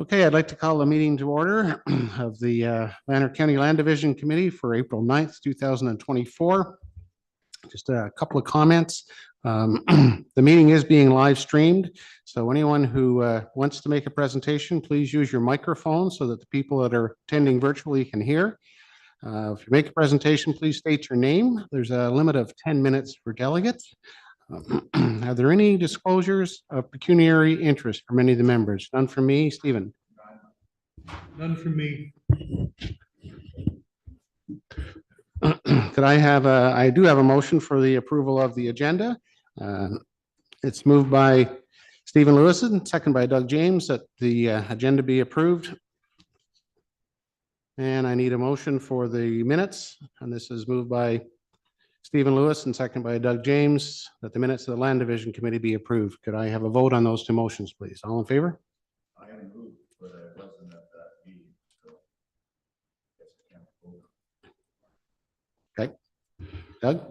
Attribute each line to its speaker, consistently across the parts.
Speaker 1: Okay, I'd like to call the meeting to order of the Lander County Land Division Committee for April 9th, 2024. Just a couple of comments. The meeting is being live streamed, so anyone who wants to make a presentation, please use your microphone so that the people that are attending virtually can hear. If you make a presentation, please state your name. There's a limit of 10 minutes for delegates. Are there any disclosures of pecuniary interest from any of the members? None from me. Stephen?
Speaker 2: None from me.
Speaker 1: Could I do have a motion for the approval of the agenda. It's moved by Stephen Lewison, second by Doug James, that the agenda be approved. And I need a motion for the minutes, and this is moved by Stephen Lewis and second by Doug James, that the minutes of the Land Division Committee be approved. Could I have a vote on those two motions, please? All in favor?
Speaker 2: I am moved, but I wasn't at that meeting, so I guess I can't vote.
Speaker 1: Okay. Doug?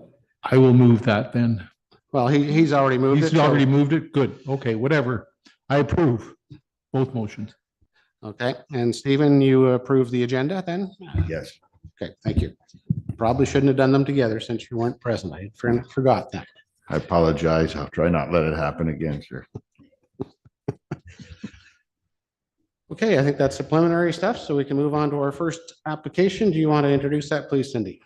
Speaker 3: I will move that then.
Speaker 1: Well, he's already moved it.
Speaker 3: He's already
Speaker 1: so-
Speaker 3: moved it? Good. Okay, whatever. I approve both motions.
Speaker 1: Okay, and Stephen, you approve the agenda then?
Speaker 2: Yes.
Speaker 1: Okay, thank you. Probably shouldn't have done them together since you weren't present. I forgot that.
Speaker 2: I apologize. I'll try not let it happen again, sir.
Speaker 1: Okay, I think that's the preliminary stuff, so we can move on to our first application. Do you want to introduce that, please, Cindy?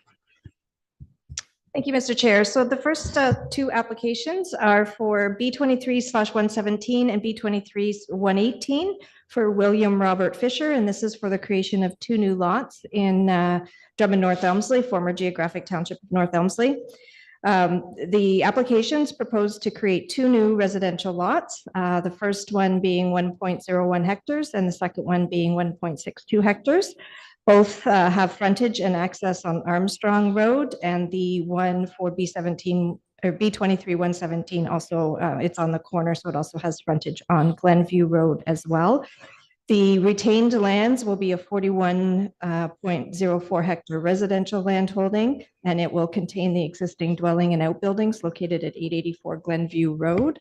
Speaker 4: Thank you, Mr. Chair. So the first two applications are for B23/117 and B23/118 for William Robert Fisher, and this is for the creation of two new lots in Drummond North Elmsley, former geographic township of North Elmsley. The applications propose to create two new residential lots, the first one being 1.01 hectares and the second one being 1.62 hectares. Both have frontage and access on Armstrong Road, and the one for B17 or B23/117 also, it's on the corner, so it also has frontage on Glenview Road as well. The retained lands will be a 41.04 hectare residential land holding, and it will contain the existing dwelling and outbuildings located at 884 Glenview Road.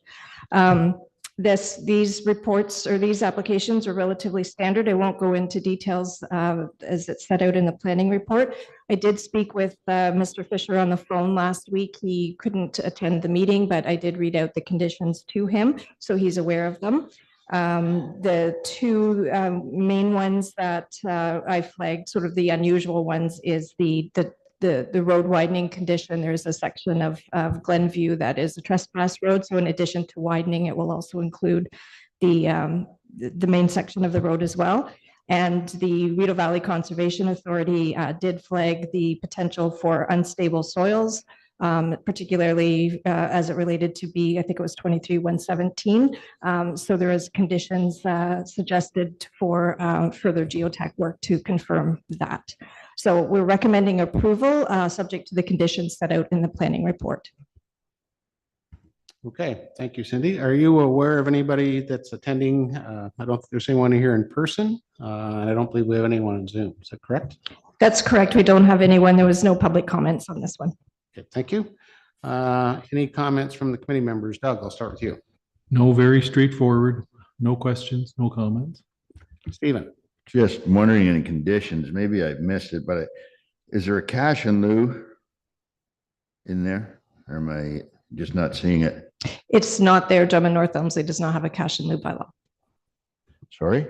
Speaker 4: These reports or these applications are relatively standard. I won't go into details as it's set out in the planning report. I did speak with Mr. Fisher on the phone last week. He couldn't attend the meeting, but I did read out the conditions to him, so he's aware of them. The two main ones that I flagged, sort of the unusual ones, is the road widening condition. There's a section of Glenview that is a trespass road. So in addition to widening, it will also include the main section of the road as well. And the Rideau Valley Conservation Authority did flag the potential for unstable soils, particularly as it related to I think it was 23/117. So there is conditions suggested for further geotech work to confirm that. So we're recommending approval subject to the conditions set out in the planning report.
Speaker 1: Okay, thank you, Cindy. Are you aware of anybody that's attending? I don't think there's anyone here in person, and I don't believe we have anyone on Zoom. Is that correct?
Speaker 4: That's correct. We don't have anyone. There was no public comments on this one.
Speaker 1: Okay, thank you. Any comments from the committee members? Doug, I'll start with you.
Speaker 3: No, very straightforward. No questions, no comments.
Speaker 1: Stephen?
Speaker 2: Just wondering any conditions, maybe I missed it, but is there a cash in lieu in there? Or am I just not seeing it?
Speaker 4: It's not there. Drummond North Elmsley does not have a cash in lieu bylaw.
Speaker 2: Sorry?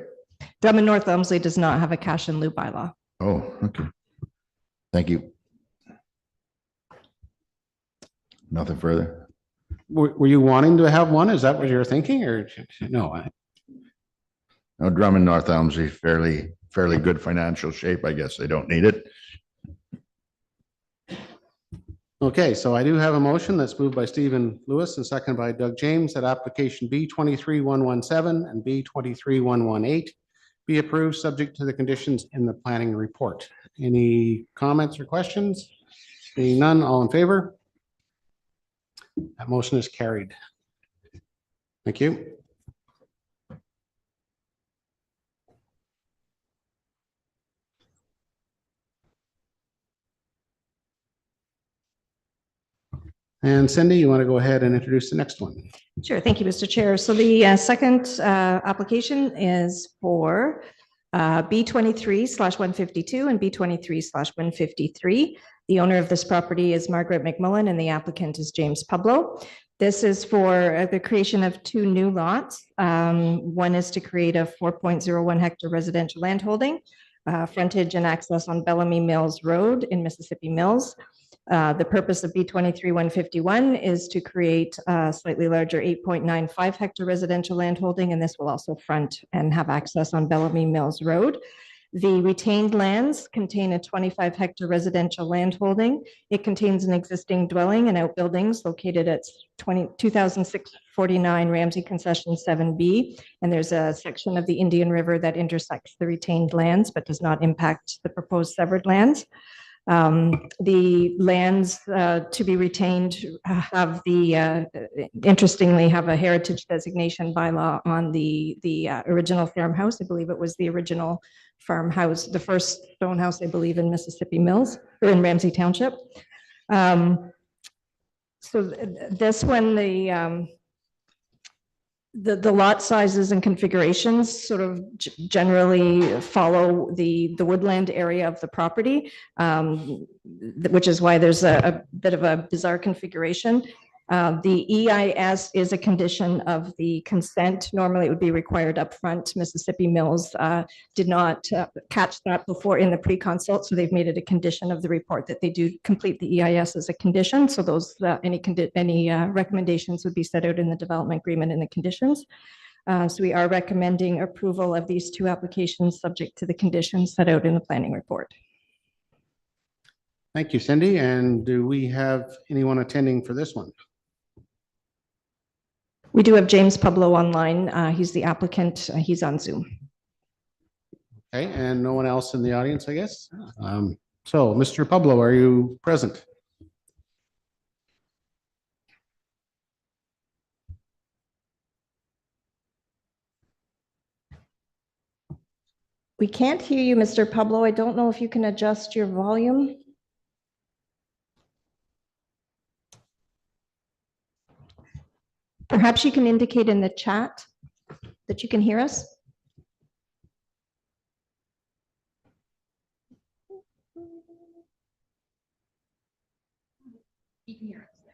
Speaker 4: Drummond North Elmsley does not have a cash in lieu bylaw.
Speaker 2: Oh, okay. Thank you. Nothing further.
Speaker 1: Were you wanting to have one? Is that what you're thinking, or no?
Speaker 2: No, Drummond North Elmsley, fairly good financial shape. I guess they don't need it.
Speaker 1: Okay, so I do have a motion that's moved by Stephen Lewis and seconded by Doug James that application B23/117 and B23/118 be approved subject to the conditions in the planning report. Any comments or questions? Seeing none, all in favor? That motion is carried. Thank you. And Cindy, you want to go ahead and introduce the next one?
Speaker 4: Sure. Thank you, Mr. Chair. So the second application is for B23/152 and B23/153. The owner of this property is Margaret McMullen and the applicant is James Pablo. This is for the creation of two new lots. One is to create a 4.01 hectare residential landholding, frontage and access on Bellamy Mills Road in Mississippi Mills. The purpose of B23/151 is to create a slightly larger 8.95 hectare residential landholding, and this will also front and have access on Bellamy Mills Road. The retained lands contain a 25 hectare residential landholding. It contains an existing dwelling and outbuildings located at 2649 Ramsey Concession 7B. And there's a section of the Indian River that intersects the retained lands, but does not impact the proposed severed lands. The lands to be retained have interestingly have a heritage designation bylaw on the original farmhouse. I believe it was the original farmhouse, the first stone house, I believe, in Mississippi Mills or in Ramsey Township. So this one, the lot sizes and configurations sort of generally follow the woodland area of the property, which is why there's a bit of a bizarre configuration. The EIS is a condition of the consent. Normally, it would be required up front. Mississippi Mills did not catch that before in the pre-consult, so they've made it a condition of the report that they do complete the EIS as a condition. So those any recommendations would be set out in the development agreement in the conditions. So we are recommending approval of these two applications subject to the conditions set out in the planning report.
Speaker 1: Thank you, Cindy. And do we have anyone attending for this one?
Speaker 4: We do have James Pablo online. He's the applicant. He's on Zoom.
Speaker 1: Okay, and no one else in the audience, I guess. So, Mr. Pablo, are you present?
Speaker 4: We can't hear you, Mr. Pablo. I don't know if you can adjust your volume. Perhaps you can indicate in the chat that you can hear us.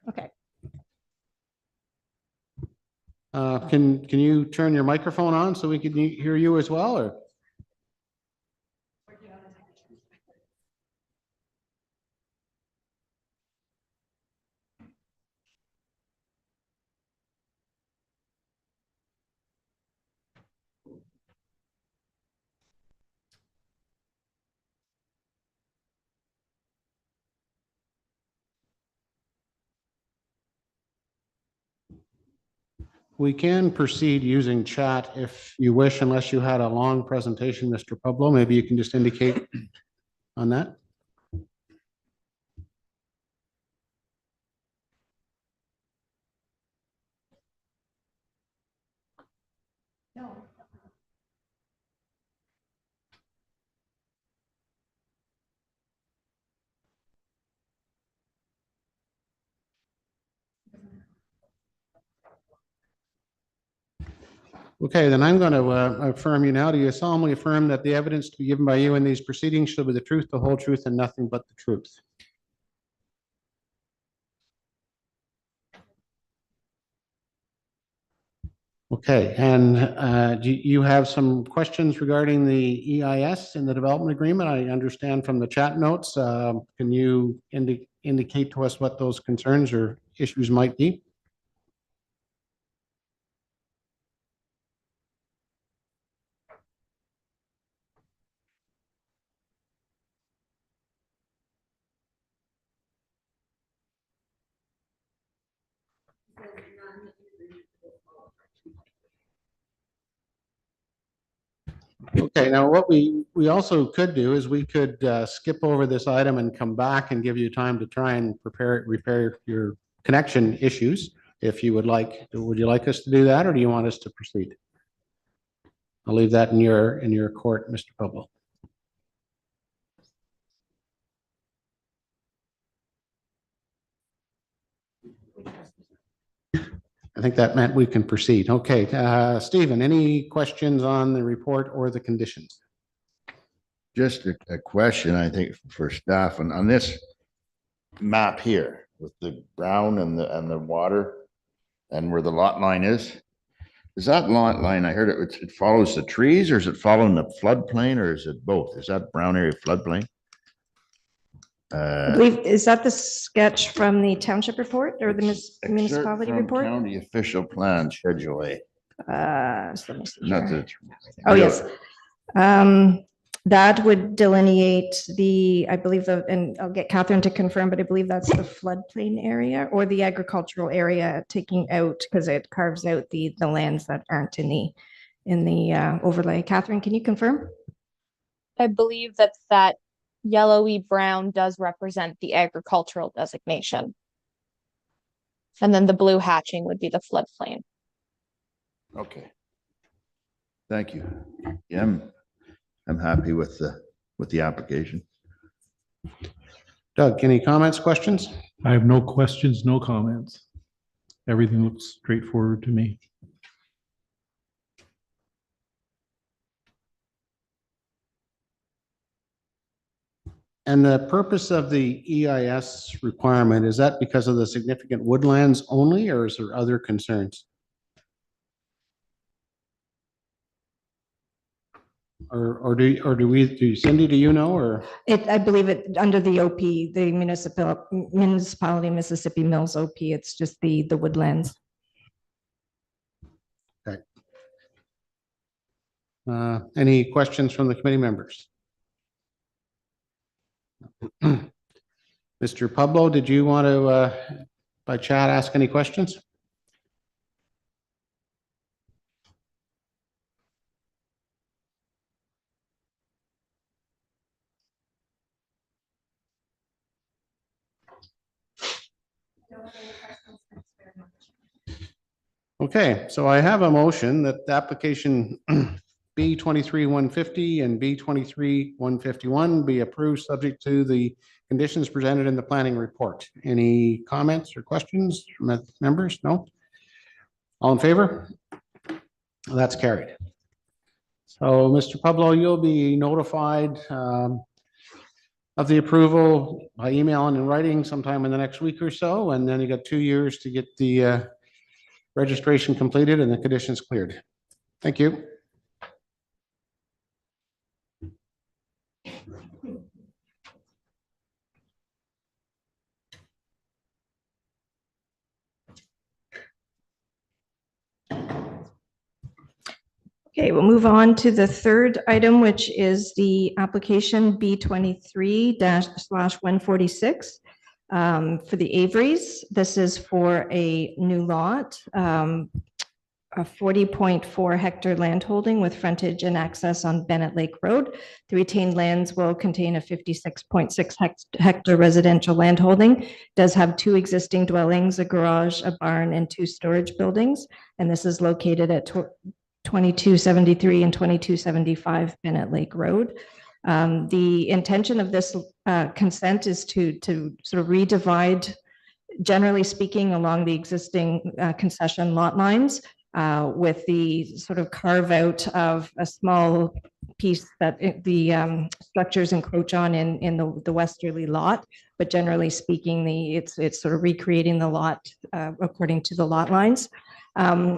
Speaker 4: Okay.
Speaker 1: Can you turn your microphone on so we can hear you as well, or? We can proceed using chat if you wish, unless you had a long presentation, Mr. Pablo. Maybe you can just indicate on that.
Speaker 4: No.
Speaker 1: Okay, then I'm going to affirm you now. Do you solemnly affirm that the evidence to be given by you in these proceedings shall be the truth, the whole truth, and nothing but the truth? Okay, and do you have some questions regarding the EIS in the development agreement? I understand from the chat notes. Can you indicate to us what those concerns or issues might be? Okay, now what we also could do is we could skip over this item and come back and give you time to try and repair your connection issues if you would like. Would you like us to do that, or do you want us to proceed? I'll leave that in your court, Mr. Pablo. I think that meant we can proceed. Okay, Stephen, any questions on the report or the conditions?
Speaker 2: Just a question, I think, for staff on this map here with the brown and the water and where the lot line is. Is that lot line, I heard it follows the trees, or is it following the floodplain, or is it both? Is that brown area floodplain?
Speaker 4: I believe, is that the sketch from the township report or the
Speaker 2: Excerpt
Speaker 4: municipality
Speaker 2: from
Speaker 4: report?
Speaker 2: County official plan, Schedule A.
Speaker 4: So let me see
Speaker 2: Not
Speaker 4: here.
Speaker 2: that.
Speaker 4: Oh, yes. That would delineate I believe and I'll get Catherine to confirm, but I believe that's the floodplain area or the agricultural area taking out, because it carves out the lands that aren't in the overlay. Catherine, can you confirm?
Speaker 5: I believe that yellowy brown does represent the agricultural designation. And then the blue hatching would be the floodplain.
Speaker 2: Okay. Thank you. Yeah, I'm happy with the application.
Speaker 1: Doug, any comments, questions?
Speaker 3: I have no questions, no comments. Everything looks straightforward to me.
Speaker 1: And the purpose of the EIS requirement, is that because of the significant woodlands only, or is there other concerns? Or do Cindy, do you know, or?
Speaker 4: I believe it under the OP, the municipality Mississippi Mills OP, it's just the woodlands.
Speaker 1: Okay. Any questions from the committee members? Mr. Pablo, did you want to, by chat, ask any questions? Okay, so I have a motion that the application B 23-150 and B 23-151 be approved subject to the conditions presented in the planning report. Any comments or questions from members? No? All in favor? That's carried. So, Mr. Pablo, you'll be notified of the approval by email and in writing sometime in the next week or so, and then you got 2 years to get the registration completed and the conditions cleared. Thank you.
Speaker 4: Okay, we'll move on to the third item, which is the application B 23/146 for the Averys. This is for a new lot, a 40.4 hectare landholding with frontage and access on Bennett Lake Road. The retained lands will contain a 56.6 hectare residential landholding. Does have 2 existing dwellings, a garage, a barn, and 2 storage buildings. And this is located at 2273 and 2275 Bennett Lake Road. The intention of this consent is to sort of redivide, generally speaking, along the existing concession lot lines, with the sort of carve out of a small piece that the structures encroach on in the westerly lot. But generally speaking, it's sort of recreating the lot according to the lot lines.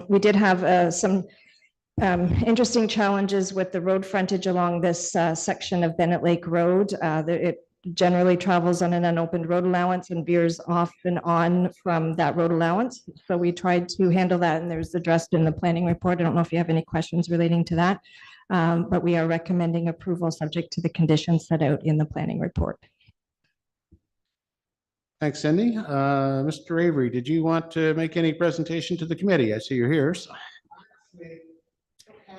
Speaker 4: We did have some interesting challenges with the road frontage along this section of Bennett Lake Road. It generally travels on an unopened road allowance and veers off and on from that road allowance. So we tried to handle that, and there's addressed in the planning report. I don't know if you have any questions relating to that, but we are recommending approval subject to the conditions set out in the planning report.
Speaker 1: Thanks, Cindy. Mr. Avery, did you want to make any presentation to the committee? I see you're here. So.
Speaker 6: I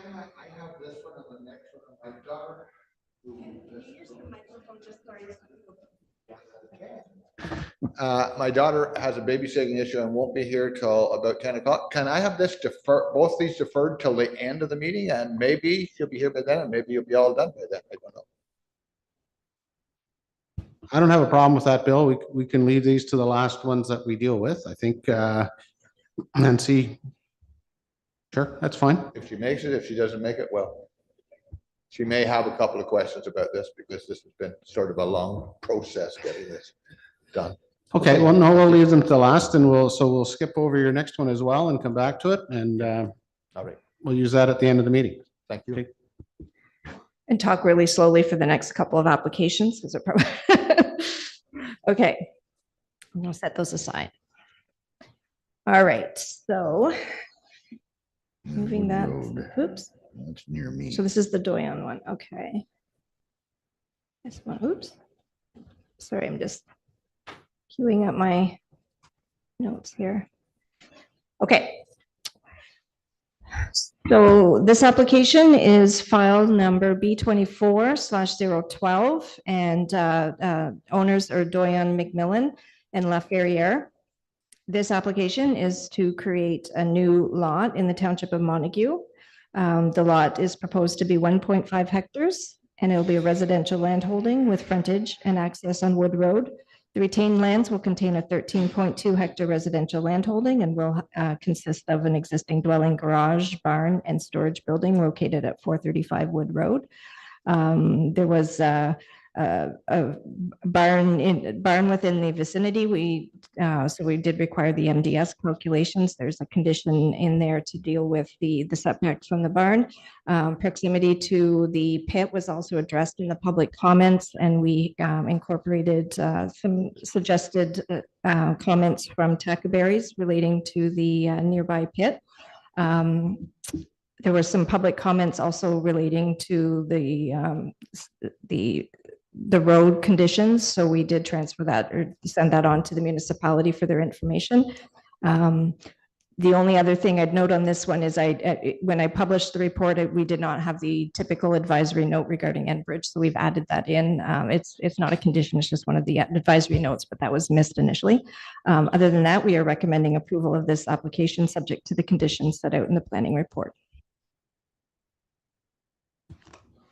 Speaker 6: have this one and the next one of my daughter. My daughter has a babysitting issue and won't be here till about 10 o'clock. Can I have this both these deferred till the end of the meeting, and maybe she'll be here by then, and maybe you'll be all done by then. I don't know.
Speaker 1: I don't have a problem with that, Bill. We can leave these to the last ones that we deal with. I think and see. Sure, that's fine.
Speaker 6: If she makes it, if she doesn't make it, well, she may have a couple of questions about this because this has been sort of a long process getting this done.
Speaker 1: Okay, well, no, we'll leave them to last and we'll skip over your next one as well and come back to it and
Speaker 6: All right,
Speaker 1: we'll use that at the end of the meeting.
Speaker 6: thank you.
Speaker 1: Okay.
Speaker 4: And talk really slowly for the next couple of applications, because it probably. Okay, I'm gonna set those aside. All right, so moving that,
Speaker 2: Road,
Speaker 4: oops,
Speaker 2: That's near me.
Speaker 4: so this is the Doyon one, okay. This one, oops. Sorry, I'm just queuing up my notes here. Okay. So this application is file number B24/012 and owners are Doyon McMillan and La Ferriere. This application is to create a new lot in the township of Montague. The lot is proposed to be 1.5 hectares and it'll be a residential landholding with frontage and access on Wood Road. The retained lands will contain a 13.2 hectare residential landholding and will consist of an existing dwelling, garage, barn, and storage building located at 435 Wood Road. There was a barn within the vicinity. So we did require the MDS calculations. There's a condition in there to deal with the setbacks from the barn. Proximity to the pit was also addressed in the public comments, and we incorporated some suggested comments from Tackaberries relating to the nearby pit. There were some public comments also relating to the road conditions. So we did transfer that or send that on to the municipality for their information. The only other thing I'd note on this one is when I published the report, we did not have the typical advisory note regarding Enbridge. So we've added that in. It's not a condition, it's just one of the advisory notes, but that was missed initially. Other than that, we are recommending approval of this application subject to the conditions set out in the planning report.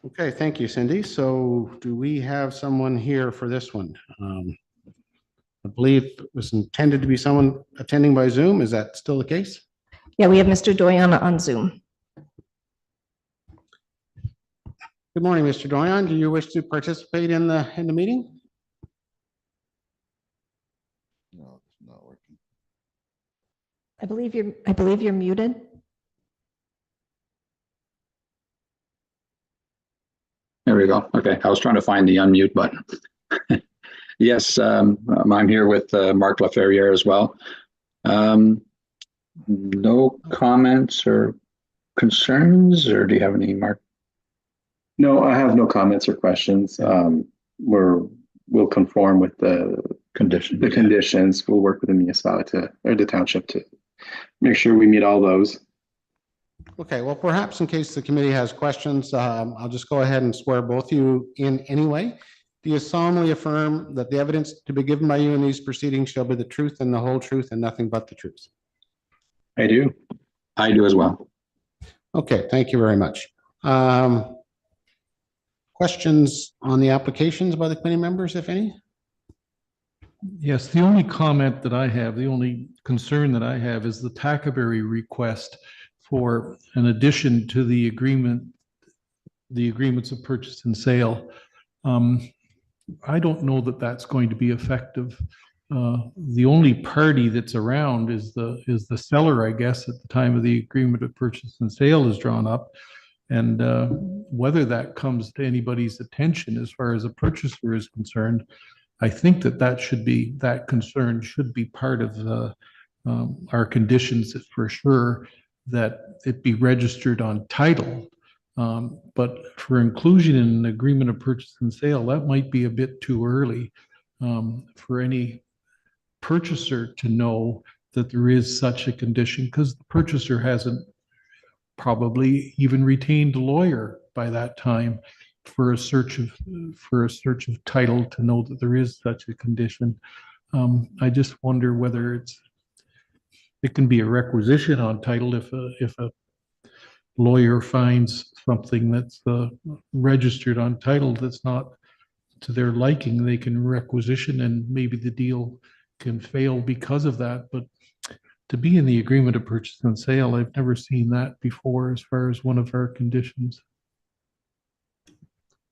Speaker 1: Okay, thank you, Cindy. So do we have someone here for this one? I believe it was intended to be someone attending by Zoom. Is that still the case?
Speaker 4: Yeah, we have Mr. Doyon on Zoom.
Speaker 1: Good morning, Mr. Doyon. Do you wish to participate in the meeting?
Speaker 2: No, it's not working.
Speaker 4: I believe you're muted.
Speaker 7: There we go. Okay, I was trying to find the unmute button. Yes, I'm here with Mark LaFerriere as well. No comments or concerns, or do you have any, Mark?
Speaker 8: No, I have no comments or questions. We'll conform with the
Speaker 7: Condition.
Speaker 8: conditions. We'll work with the municipality or the township to make sure we meet all those.
Speaker 1: Okay, well, perhaps in case the committee has questions, I'll just go ahead and swear both of you in anyway. Do you solemnly affirm that the evidence to be given by you in these proceedings shall be the truth and the whole truth and nothing but the truth?
Speaker 8: I do.
Speaker 7: I do as well.
Speaker 1: Okay, thank you very much. Questions on the applications by the committee members, if any?
Speaker 3: Yes, the only comment that I have, the only concern that I have is the Tackaberry request for an addition to the agreement, the agreements of purchase and sale. I don't know that that's going to be effective. The only party that's around is the seller, I guess, at the time of the agreement of purchase and sale is drawn up. And whether that comes to anybody's attention as far as a purchaser is concerned, I think that concern should be part of our conditions for sure, that it be registered on title. But for inclusion in an agreement of purchase and sale, that might be a bit too early for any purchaser to know that there is such a condition, because the purchaser hasn't probably even retained a lawyer by that time for a search of title to know that there is such a condition. I just wonder whether it can be a requisition on title if a lawyer finds something that's registered on title that's not to their liking. They can requisition and maybe the deal can fail because of that. But to be in the agreement of purchase and sale. I've never seen that before as far as one of our conditions.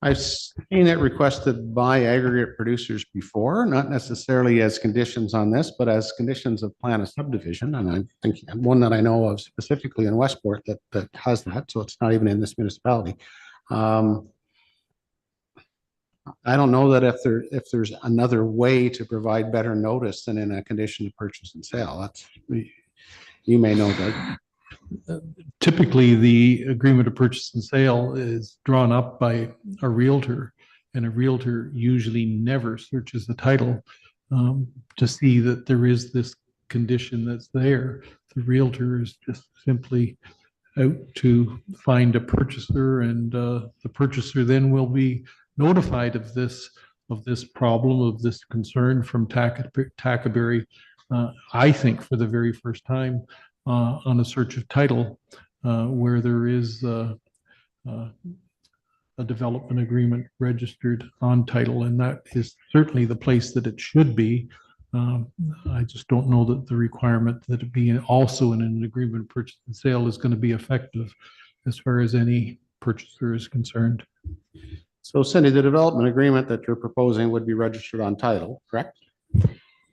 Speaker 1: I've seen it requested by aggregate producers before, not necessarily as conditions on this, but as conditions of plan of subdivision. And I think one that I know of specifically in Westport that has that, so it's not even in this municipality. I don't know that if there's another way to provide better notice than in a condition of purchase and sale. That's, you may know that.
Speaker 3: Typically, the agreement of purchase and sale is drawn up by a realtor, and a realtor usually never searches the title to see that there is this condition that's there. The realtor is just simply out to find a purchaser, and the purchaser then will be notified of this problem, of this concern from Tackaberry, I think for the very first time on a search of title, where there is a development agreement registered on title, and that is certainly the place that it should be. I just don't know that the requirement that it be also in an agreement of purchase and sale is going to be effective as far as any purchaser is concerned.
Speaker 1: So Cindy, the development agreement that you're proposing would be registered on title, correct?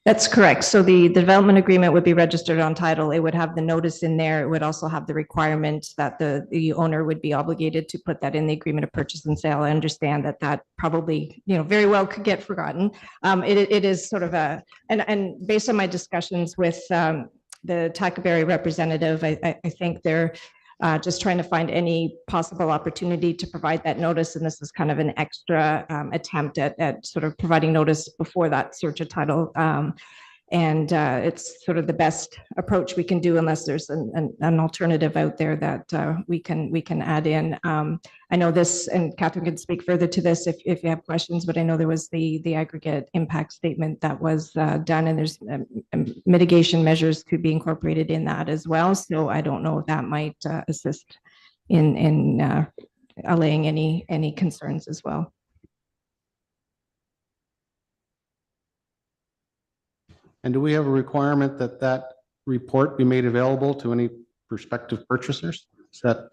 Speaker 4: That's correct. So the development agreement would be registered on title. It would have the notice in there. It would also have the requirement that the owner would be obligated to put that in the agreement of purchase and sale. I understand that probably, very well could get forgotten. It is sort of and based on my discussions with the Tackaberry representative, I think they're just trying to find any possible opportunity to provide that notice. And this is kind of an extra attempt at sort of providing notice before that search of title. And it's sort of the best approach we can do unless there's an alternative out there that we can add in. I know this, and Catherine can speak further to this if you have questions, but I know there was the aggregate impact statement that was done, and there's mitigation measures to be incorporated in that as well. So I don't know if that might assist in allaying any concerns as well.
Speaker 1: And do we have a requirement that report be made available to any prospective purchasers? Is that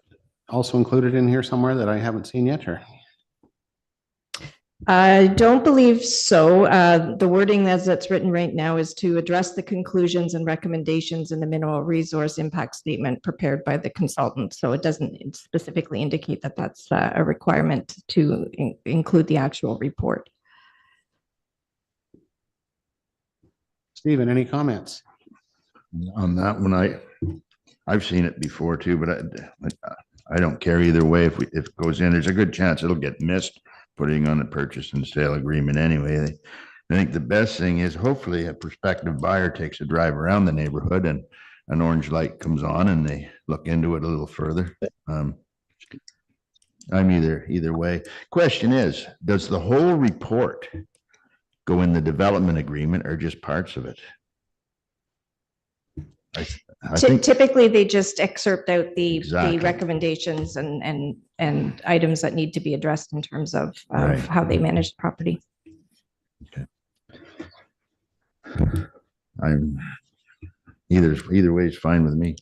Speaker 1: also included in here somewhere that I haven't seen yet, or?
Speaker 4: I don't believe so. The wording as it's written right now is to address the conclusions and recommendations in the mineral resource impact statement prepared by the consultant. So it doesn't specifically indicate that that's a requirement to include the actual report.
Speaker 2: Stephen, any comments on that one? I've seen it before too, but I don't care either way. If it goes in, there's a good chance it'll get missed putting on a purchase and sale agreement anyway. I think the best thing is hopefully a prospective buyer takes a drive around the neighborhood and an orange light comes on and they look into it a little further. I'm either way. Question is, does the whole report go in the development agreement or just parts of it? I think
Speaker 4: Typically, they just excerpt out the
Speaker 2: Exactly.
Speaker 4: recommendations and items that need to be addressed in terms of
Speaker 2: Right.
Speaker 4: how they manage the property.
Speaker 2: I'm either way is fine with me.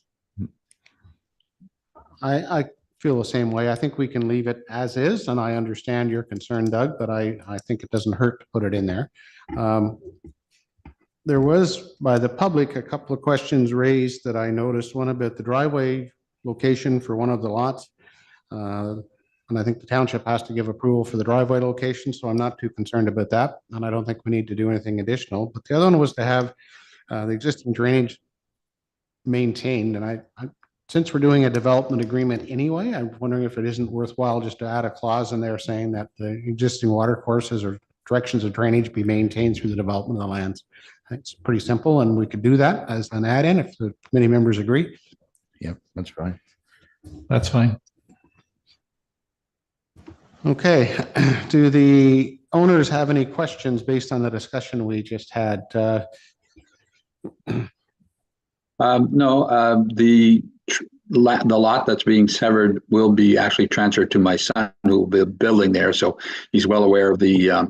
Speaker 1: I feel the same way. I think we can leave it as is, and I understand your concern, Doug, but I think it doesn't hurt to put it in there. There was, by the public, a couple of questions raised that I noticed, one about the driveway location for one of the lots. And I think the township has to give approval for the driveway location, so I'm not too concerned about that. And I don't think we need to do anything additional. But the other one was to have the existing drainage maintained. And since we're doing a development agreement anyway, I'm wondering if it isn't worthwhile just to add a clause in there saying that the existing water courses or directions of drainage be maintained through the development of the lands. It's pretty simple, and we could do that as an add-in if the committee members agree.
Speaker 2: Yep, that's fine.
Speaker 3: That's fine.
Speaker 1: Okay, do the owners have any questions based on the discussion we just had?
Speaker 7: No, the lot that's being severed will be actually transferred to my son who will be building there. So he's well aware of the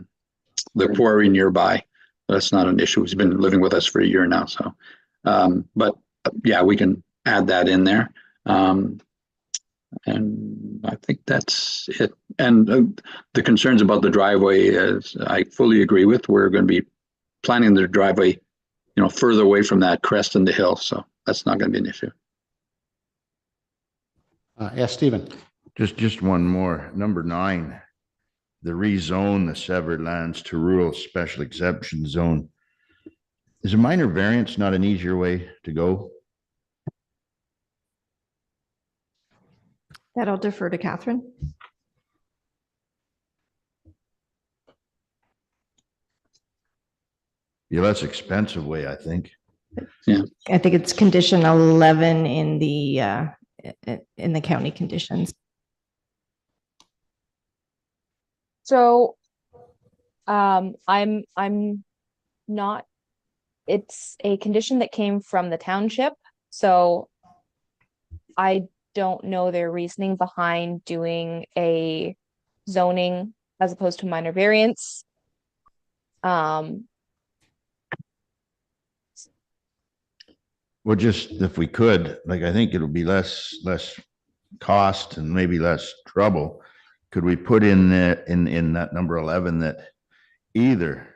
Speaker 7: quarry nearby. That's not an issue. He's been living with us for a year now. So, but yeah, we can add that in there. And I think that's it. And the concerns about the driveway, is I fully agree with. We're going to be planning the driveway, further away from that crest in the hill. So that's not going to be an issue.
Speaker 1: Yes, Stephen.
Speaker 2: Just one more, number 9, the rezone the severed lands to rural special exception zone. Is a minor variance not an easier way to go?
Speaker 4: That I'll defer to Catherine.
Speaker 2: Yeah, less expensive way, I think.
Speaker 4: I think it's condition 11 in the county conditions.
Speaker 5: So, I'm not, it's a condition that came from the township, so I don't know their reasoning behind doing a zoning as opposed to minor variance.
Speaker 2: Well, just if we could, like, I think it'll be less cost and maybe less trouble. Could we put in that, in that number 11, that either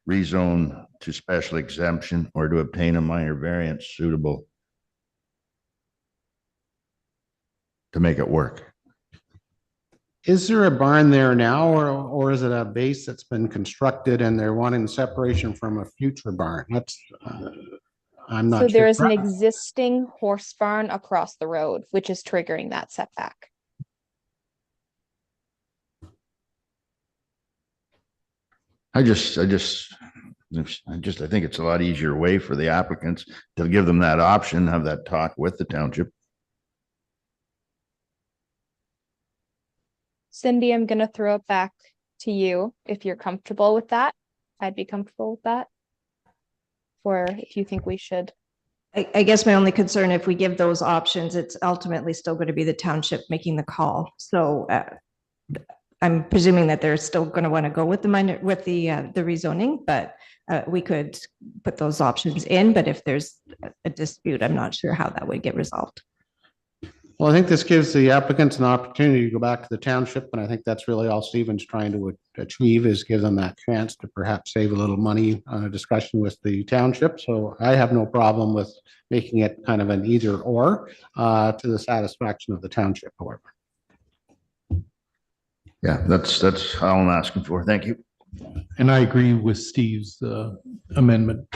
Speaker 2: rezone to special exemption or to obtain a minor variance suitable to make it work?
Speaker 1: Is there a barn there now, or is it a base that's been constructed and they're wanting separation from a future barn? That's, I'm not
Speaker 5: So
Speaker 1: sure.
Speaker 5: there is an existing horse barn across the road, which is triggering that setback.
Speaker 2: I think it's a lot easier way for the applicants to give them that option, have that talk with the township.
Speaker 5: Cindy, I'm gonna throw it back to you if you're comfortable with that. I'd be comfortable with that. Or if you think we should.
Speaker 4: I guess my only concern, if we give those options, it's ultimately still going to be the township making the call. So I'm presuming that they're still going to want to go with the rezoning, but we could put those options in. But if there's a dispute, I'm not sure how that would get resolved.
Speaker 1: Well, I think this gives the applicants an opportunity to go back to the township, and I think that's really all Stephen's trying to achieve, is give them that chance to perhaps save a little money on a discussion with the township. So I have no problem with making it kind of an either or to the satisfaction of the township, however.
Speaker 2: Yeah, that's all I'm asking for. Thank you.
Speaker 3: And I agree with Steve's amendment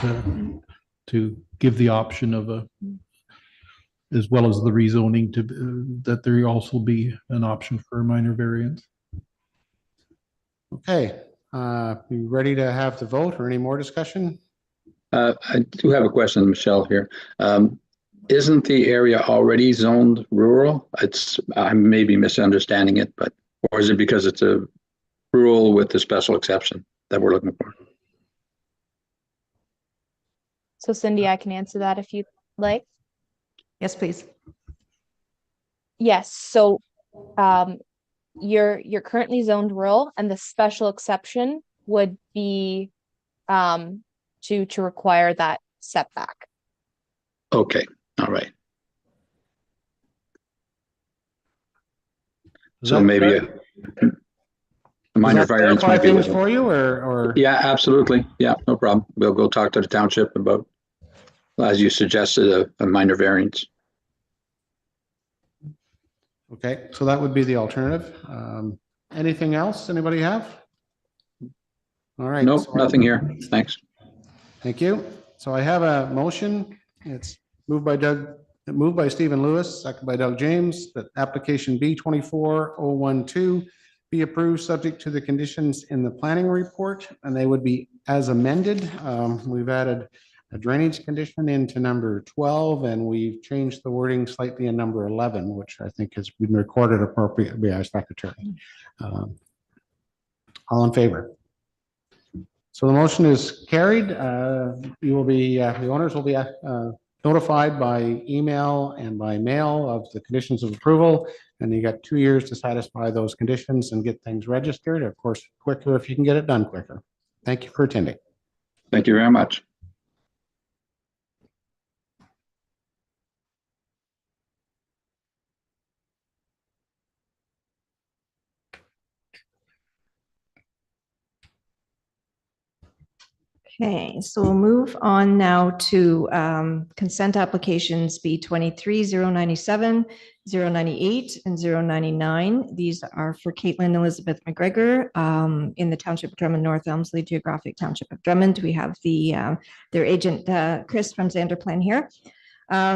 Speaker 3: to give the option of as well as the rezoning, that there also be an option for a minor variance.
Speaker 1: Okay, you ready to have the vote or any more discussion?
Speaker 7: I do have a question, Michelle, here. Isn't the area already zoned rural? I may be misunderstanding it, or is it because it's a rural with the special exception that we're looking for?
Speaker 5: So Cindy, I can answer that if you'd like.
Speaker 4: Yes, please.
Speaker 5: Yes, so you're currently zoned rural, and the special exception would be to require that setback.
Speaker 7: Okay, all right. So maybe a minor variance might be
Speaker 1: things
Speaker 7: with
Speaker 1: for you, or
Speaker 7: Yeah, absolutely. Yeah, no problem. We'll go talk to the township about, as you suggested, a minor variance.
Speaker 1: okay, so that would be the alternative. Anything else anybody have? All right.
Speaker 7: Nope,
Speaker 1: so
Speaker 7: nothing here. Thanks.
Speaker 1: Thank you. So I have a motion. It's moved by Stephen Lewis, second by Doug James, that application B24012 be approved subject to the conditions in the planning report, and they would be as amended. We've added a drainage condition into number 12, and we've changed the wording slightly in number 11, which I think has been recorded appropriately by our secretary. All in favor? So the motion is carried. You will be, the owners will be notified by email and by mail of the conditions of approval, and you got 2 years to satisfy those conditions and get things registered. Of course, quicker if you can get it done quicker. Thank you for attending.
Speaker 7: Thank you very much.
Speaker 4: Okay, so we'll move on now to consent applications B 23 097, 098, and 099. These are for Caitlin Elizabeth McGregor in the Township of Drummond, North Elmsley, Geographic Township of Drummond. We have their agent, Chris from Zanderplan here.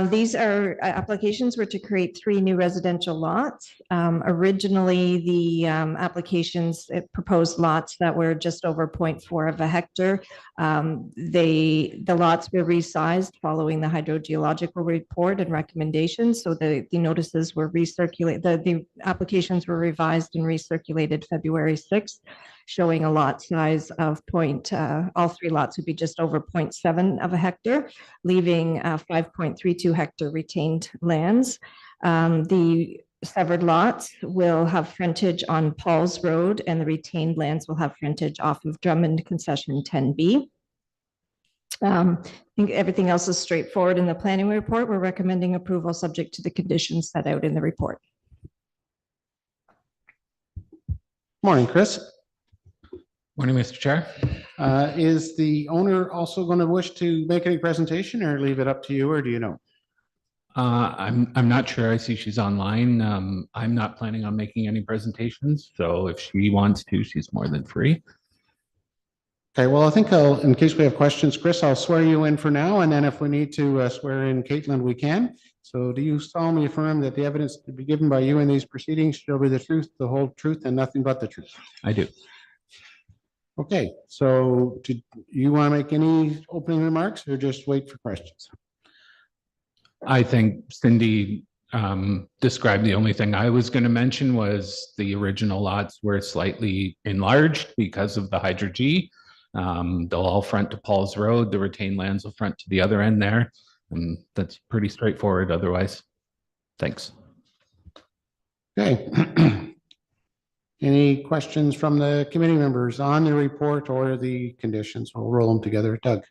Speaker 4: These are applications were to create 3 new residential lots. Originally, the applications proposed lots that were just over 0.4 of a hectare. The lots were resized following the hydrogeological report and recommendations. So the notices were recirculated, the applications were revised and recirculated February 6th, showing a lot size of all 3 lots would be just over 0.7 of a hectare, leaving 5.32 hectare retained lands. The severed lots will have frontage on Paul's Road, and the retained lands will have frontage off of Drummond Concession 10B. I think everything else is straightforward in the planning report. We're recommending approval subject to the conditions set out in the report.
Speaker 1: Morning, Chris.
Speaker 9: Morning, Mr. Chair.
Speaker 1: Is the owner also going to wish to make any presentation or leave it up to you, or do you know?
Speaker 9: I'm not sure. I see she's online. I'm not planning on making any presentations, so if she wants to, she's more than free.
Speaker 1: Okay, well, I think in case we have questions, Chris, I'll swear you in for now, and then if we need to swear in Caitlin, we can. So do you solemnly affirm that the evidence to be given by you in these proceedings shall be the truth, the whole truth, and nothing but the truth?
Speaker 9: I do.
Speaker 1: Okay, so do you want to make any opening remarks or just wait for questions?
Speaker 9: I think Cindy described the only thing I was going to mention was the original lots were slightly enlarged because of the Hydro G. They'll all front to Paul's Road. The retained lands will front to the other end there. And that's pretty straightforward otherwise. Thanks.
Speaker 1: Okay. Any questions from the committee members on the report or the conditions? We'll roll them together. Doug.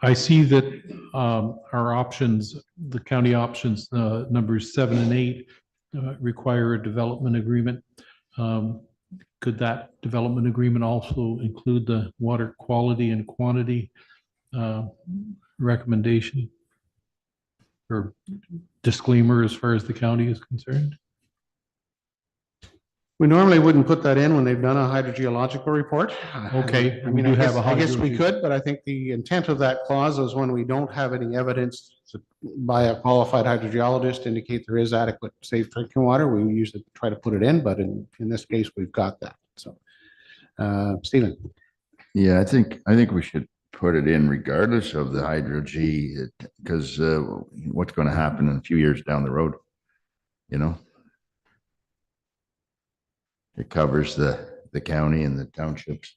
Speaker 3: I see that our options, the county options, numbers 7 and 8 require a development agreement. Could that development agreement also include the water quality and quantity recommendation or disclaimer as far as the county is concerned?
Speaker 1: We normally wouldn't put that in when they've done a hydrogeological report.
Speaker 3: Okay,
Speaker 1: I mean,
Speaker 3: we do have a
Speaker 1: I guess we
Speaker 3: hydroge-
Speaker 1: could, but I think the intent of that clause is when we don't have any evidence by a qualified hydrogeologist to indicate there is adequate safe drinking water, we usually try to put it in, but in this case, we've got that. So, Stephen.
Speaker 2: Yeah, I think we should put it in regardless of the Hydro G, because what's going to happen in a few years down the road, you know? It covers the county and the townships.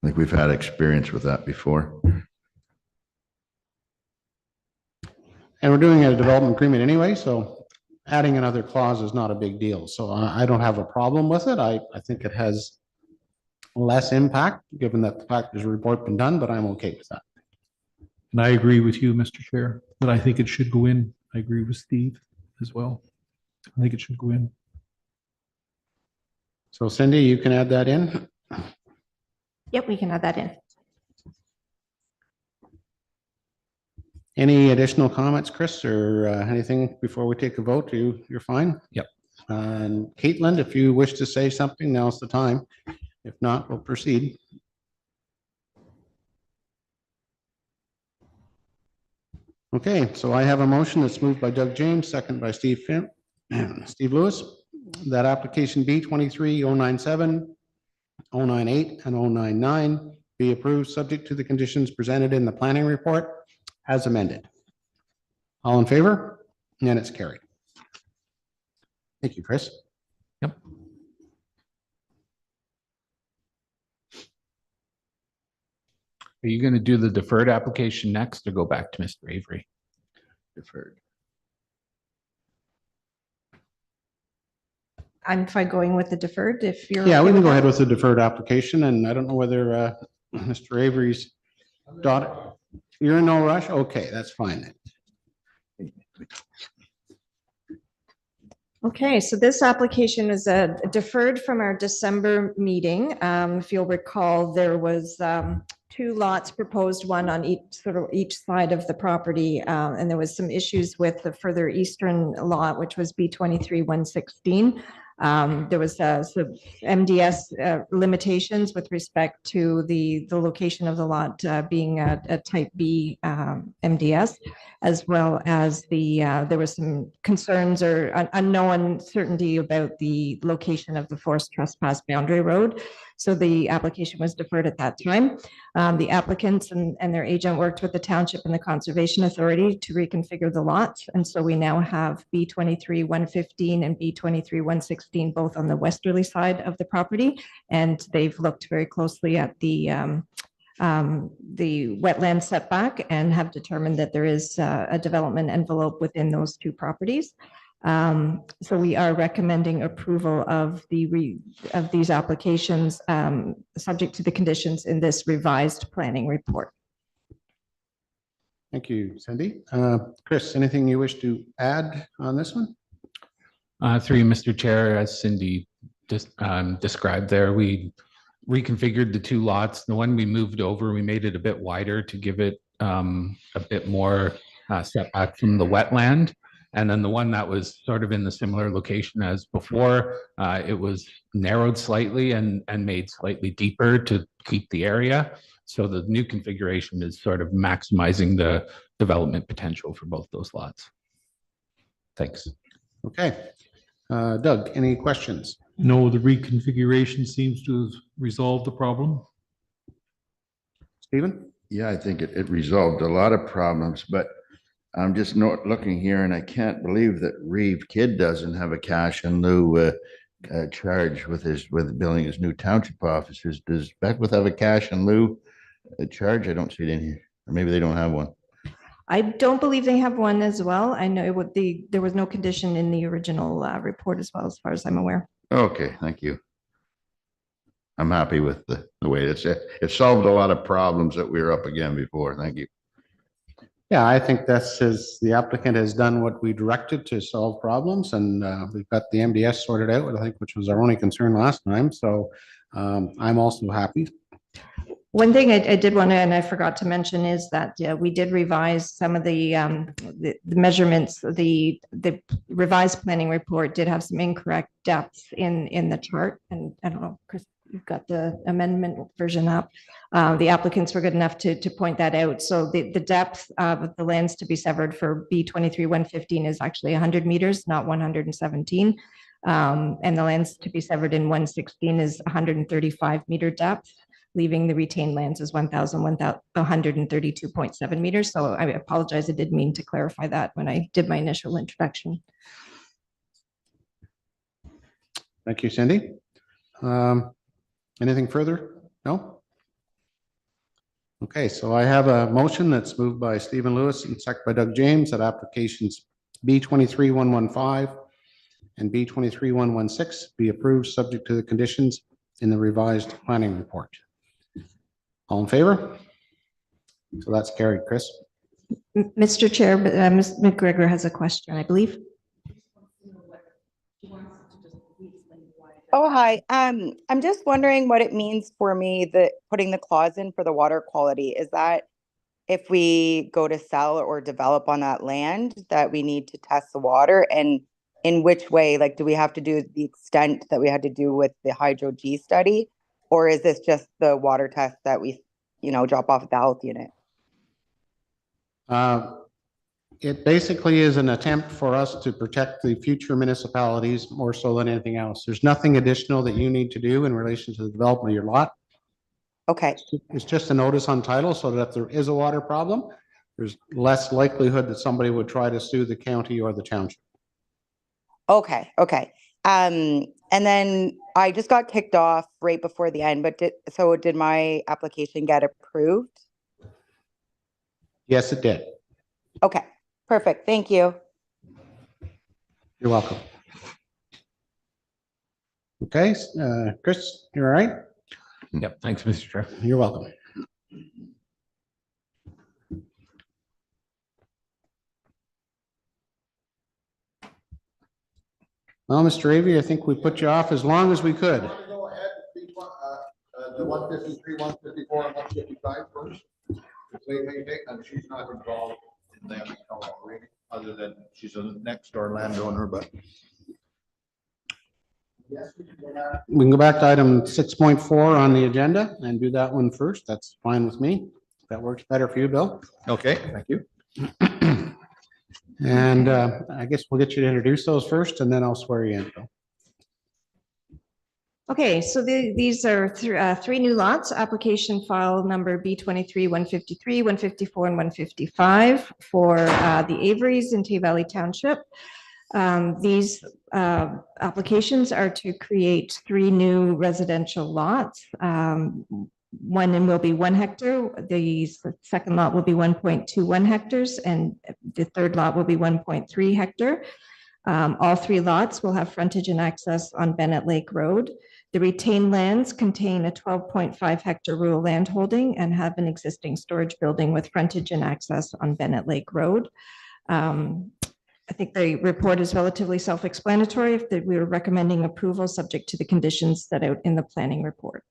Speaker 2: I think we've had experience with that before.
Speaker 1: And we're doing a development agreement anyway, so adding another clause is not a big deal. So I don't have a problem with it. I think it has less impact, given that the fact there's a report been done, but I'm okay with that.
Speaker 3: And I agree with you, Mr. Chair, that I think it should go in. I agree with Steve as well. I think it should go in.
Speaker 1: So Cindy, you can add that in.
Speaker 4: Yep, we can add that in.
Speaker 1: Any additional comments, Chris, or anything before we take a vote? You're fine?
Speaker 9: Yep.
Speaker 1: And Caitlin, if you wish to say something, now's the time. If not, we'll proceed. Okay, so I have a motion that's moved by Doug James, second by Steve Lewis, that application B 23-097, 098, and 099 be approved subject to the conditions presented in the planning report as amended. All in favor? And it's carried. Thank you, Chris.
Speaker 9: Yep. Are you going to do the deferred application next or go back to Mr. Avery?
Speaker 2: Deferred.
Speaker 4: I'm fine going with the deferred if you're.
Speaker 1: Yeah,
Speaker 4: okay
Speaker 1: we can go
Speaker 4: that.
Speaker 1: ahead with the deferred application, and I don't know whether Mr. Avery's daughter, you're in no rush? Okay, that's fine then.
Speaker 4: Okay, so this application is deferred from our December meeting. If you'll recall, there was two lots proposed, one on each side of the property. And there was some issues with the further eastern lot, which was B23-116. There was some MDS limitations with respect to the location of the lot being a type B MDS, as well as there was some concerns or unknown certainty about the location of the forced trespass boundary road. So the application was deferred at that time. The applicants and their agent worked with the township and the Conservation Authority to reconfigure the lots. And so we now have B23-115 and B23-116 both on the westerly side of the property. And they've looked very closely at the wetland setback and have determined that there is a development envelope within those two properties. So we are recommending approval of these applications, subject to the conditions in this revised planning report.
Speaker 1: Thank you, Cindy. Chris, anything you wish to add on this one?
Speaker 9: Through you, Mr. Chair, as Cindy just described there, we reconfigured the two lots. The one we moved over, we made it a bit wider to give it a bit more setback from the wetland. And then the one that was sort of in the similar location as before, it was narrowed slightly and made slightly deeper to keep the area. So the new configuration is sort of maximizing the development potential for both those lots. Thanks.
Speaker 1: Okay. Doug, any questions?
Speaker 3: No, the reconfiguration seems to have resolved the problem.
Speaker 1: Stephen?
Speaker 2: Yeah, I think it resolved a lot of problems, but I'm just not looking here and I can't believe that Reeve Kidd doesn't have a cash in lieu charge with building his new township offices. Does Beckwith have a cash in lieu charge? I don't see it in here, or maybe they don't have one.
Speaker 4: I don't believe they have one as well. I know there was no condition in the original report as well, as far as I'm aware.
Speaker 2: Okay, thank you. I'm happy with the way it solved a lot of problems that we were up against before. Thank you.
Speaker 1: Yeah, I think the applicant has done what we directed to solve problems, and we've got the MDS sorted out, I think, which was our only concern last time. So I'm also happy.
Speaker 4: One thing I did want to, and I forgot to mention, is that we did revise some of the measurements. The revised planning report did have some incorrect depths in the chart, and I don't know, Chris, you've got the amendment version up. The applicants were good enough to point that out. So the depth of the lands to be severed for B23-115 is actually 100 meters, not 117. And the lands to be severed in 116 is 135 meter depth, leaving the retained lands as 1,132.7 meters. So I apologize, I did mean to clarify that when I did my initial introduction.
Speaker 1: Thank you, Cindy. Anything further? No? Okay, so I have a motion that's moved by Stephen Lewis and seconded by Doug James that applications B23-115 and B23-116 be approved subject to the conditions in the revised planning report. All in favor? So that's carried, Chris.
Speaker 4: Mr. Chair, Ms. McGregor has a question, I believe.
Speaker 10: Oh, hi. I'm just wondering what it means for me that putting the clause in for the water quality. Is that if we go to sell or develop on that land that we need to test the water, and in which way? Like, do we have to do the extent that we had to do with the Hydro G study, or is this just the water test that we, drop off at the health unit?
Speaker 1: It basically is an attempt for us to protect the future municipalities more so than anything else. There's nothing additional that you need to do in relation to the development of your lot.
Speaker 10: Okay.
Speaker 1: It's just a notice on title so that if there is a water problem, there's less likelihood that somebody would try to sue the county or the township.
Speaker 10: Okay. And then I just got kicked off right before the end, but did my application get approved?
Speaker 1: Yes, it did.
Speaker 10: Okay, perfect. Thank you.
Speaker 1: You're welcome. Okay, Chris, you're all right?
Speaker 9: Yep. Thanks, Mr. Chair.
Speaker 1: You're welcome. Well, Mr. Avery, I think we put you off as long as we could.
Speaker 6: Go ahead, the 153, 154, and 155 first. And she's not involved in them already, other than she's a next door landowner, but.
Speaker 1: We can go back to item 6.4 on the agenda and do that one first. That's fine with me. If that works better for you, Bill.
Speaker 6: Okay, thank you.
Speaker 1: And I guess we'll get you to introduce those first and then I'll swear you in, Bill.
Speaker 4: Okay, so these are three new lots, application file number B23, 153, 154, and 155 for the Averys in Tay Valley Township. These applications are to create three new residential lots. One will be 1 hectare, the second lot will be 1.21 hectares, and the third lot will be 1.3 hectare. All three lots will have frontage and access on Bennett Lake Road. The retained lands contain a 12.5 hectare rural land holding and have an existing storage building with frontage and access on Bennett Lake Road. I think the report is relatively self-explanatory. If we were recommending approval subject to the conditions set out in the planning report.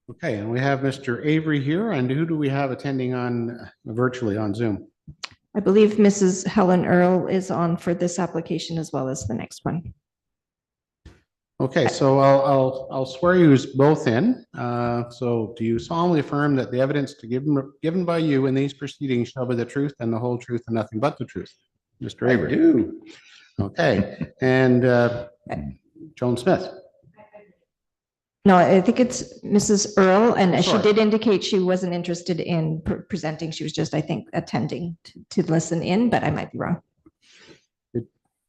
Speaker 1: Okay, and we have Mr. Avery here, and who do we have attending on virtually on Zoom?
Speaker 4: I believe Mrs. Helen Earl is on for this application as well as the next one.
Speaker 1: Okay, so I'll swear you both in. So do you solemnly affirm that the evidence given by you in these proceedings shall be the truth and the whole truth and nothing but the truth? Mr. Avery?
Speaker 2: do.
Speaker 1: Okay, and Joan Smith?
Speaker 4: No, I think it's Mrs. Earl, and she
Speaker 1: Sorry.
Speaker 4: did indicate she wasn't interested in presenting. She was just, I think, attending to listen in, but I might be wrong.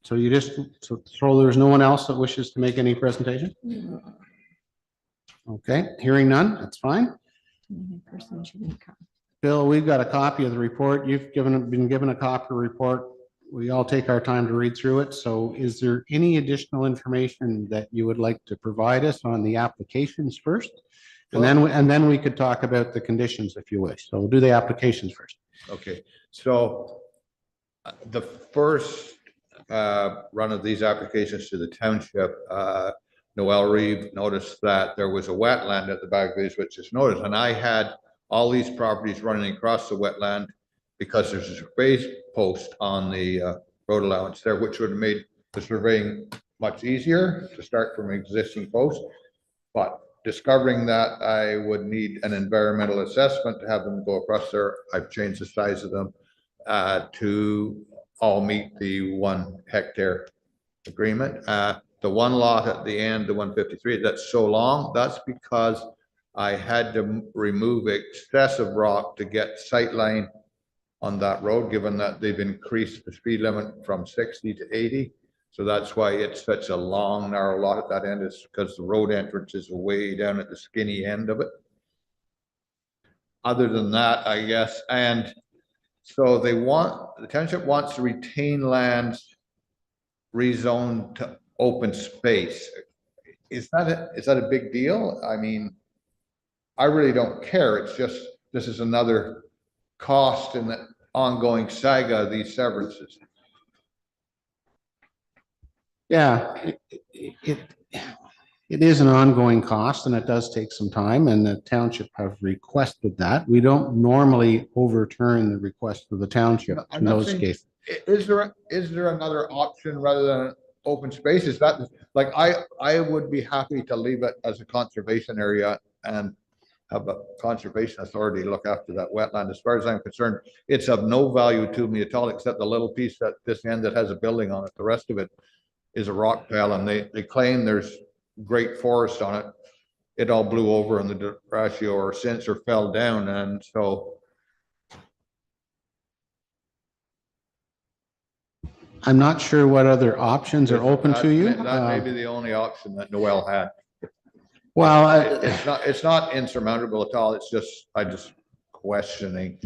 Speaker 1: So you just, so there's no one else that wishes to make any presentation? Okay, hearing none, that's fine.
Speaker 4: Person shouldn't come.
Speaker 1: Bill, we've got a copy of the report. You've been given a copy of the report. We all take our time to read through it. So is there any additional information that you would like to provide us on the applications first? And then we could talk about the conditions if you wish. So we'll do the applications first.
Speaker 6: Okay, so the first run of these applications to the township, Noel Reeve noticed that there was a wetland at the back of these, which is noticed, and I had all these properties running across the wetland because there's a survey post on the road allowance there, which would have made the surveying much easier to start from an existing post. But discovering that I would need an environmental assessment to have them go across there, I've changed the size of them to all meet the 1 hectare agreement. The one lot at the end, the 153, that's so long, that's because I had to remove excessive rock to get sightline on that road, given that they've increased the speed limit from 60 to 80. So that's why it's such a long, narrow lot at that end, is because the road entrance is way down at the skinny end of it. Other than that, I guess, and so the township wants to retain lands rezoned to open space. Is that a big deal? I mean, I really don't care. It's just, this is another cost in the ongoing saga of these severances.
Speaker 1: Yeah, it is an ongoing cost and it does take some time, and the township have requested that. We don't normally overturn the request of the township
Speaker 6: I'm
Speaker 1: in
Speaker 6: not
Speaker 1: those
Speaker 6: saying-
Speaker 1: cases.
Speaker 6: Is there another option rather than open space? Is that, like, I would be happy to leave it as a conservation area and have a conservation authority look after that wetland. As far as I'm concerned, it's of no value to me at all, except the little piece at this end that has a building on it. The rest of it is a rock pile, and they claim there's great forest on it. It all blew over in the derecho or since, or fell down, and so.
Speaker 1: I'm not sure what other options are open to you.
Speaker 6: That may be the only option that Noel had.
Speaker 1: Well,
Speaker 6: It's not insurmountable at all. It's just, I just questioning.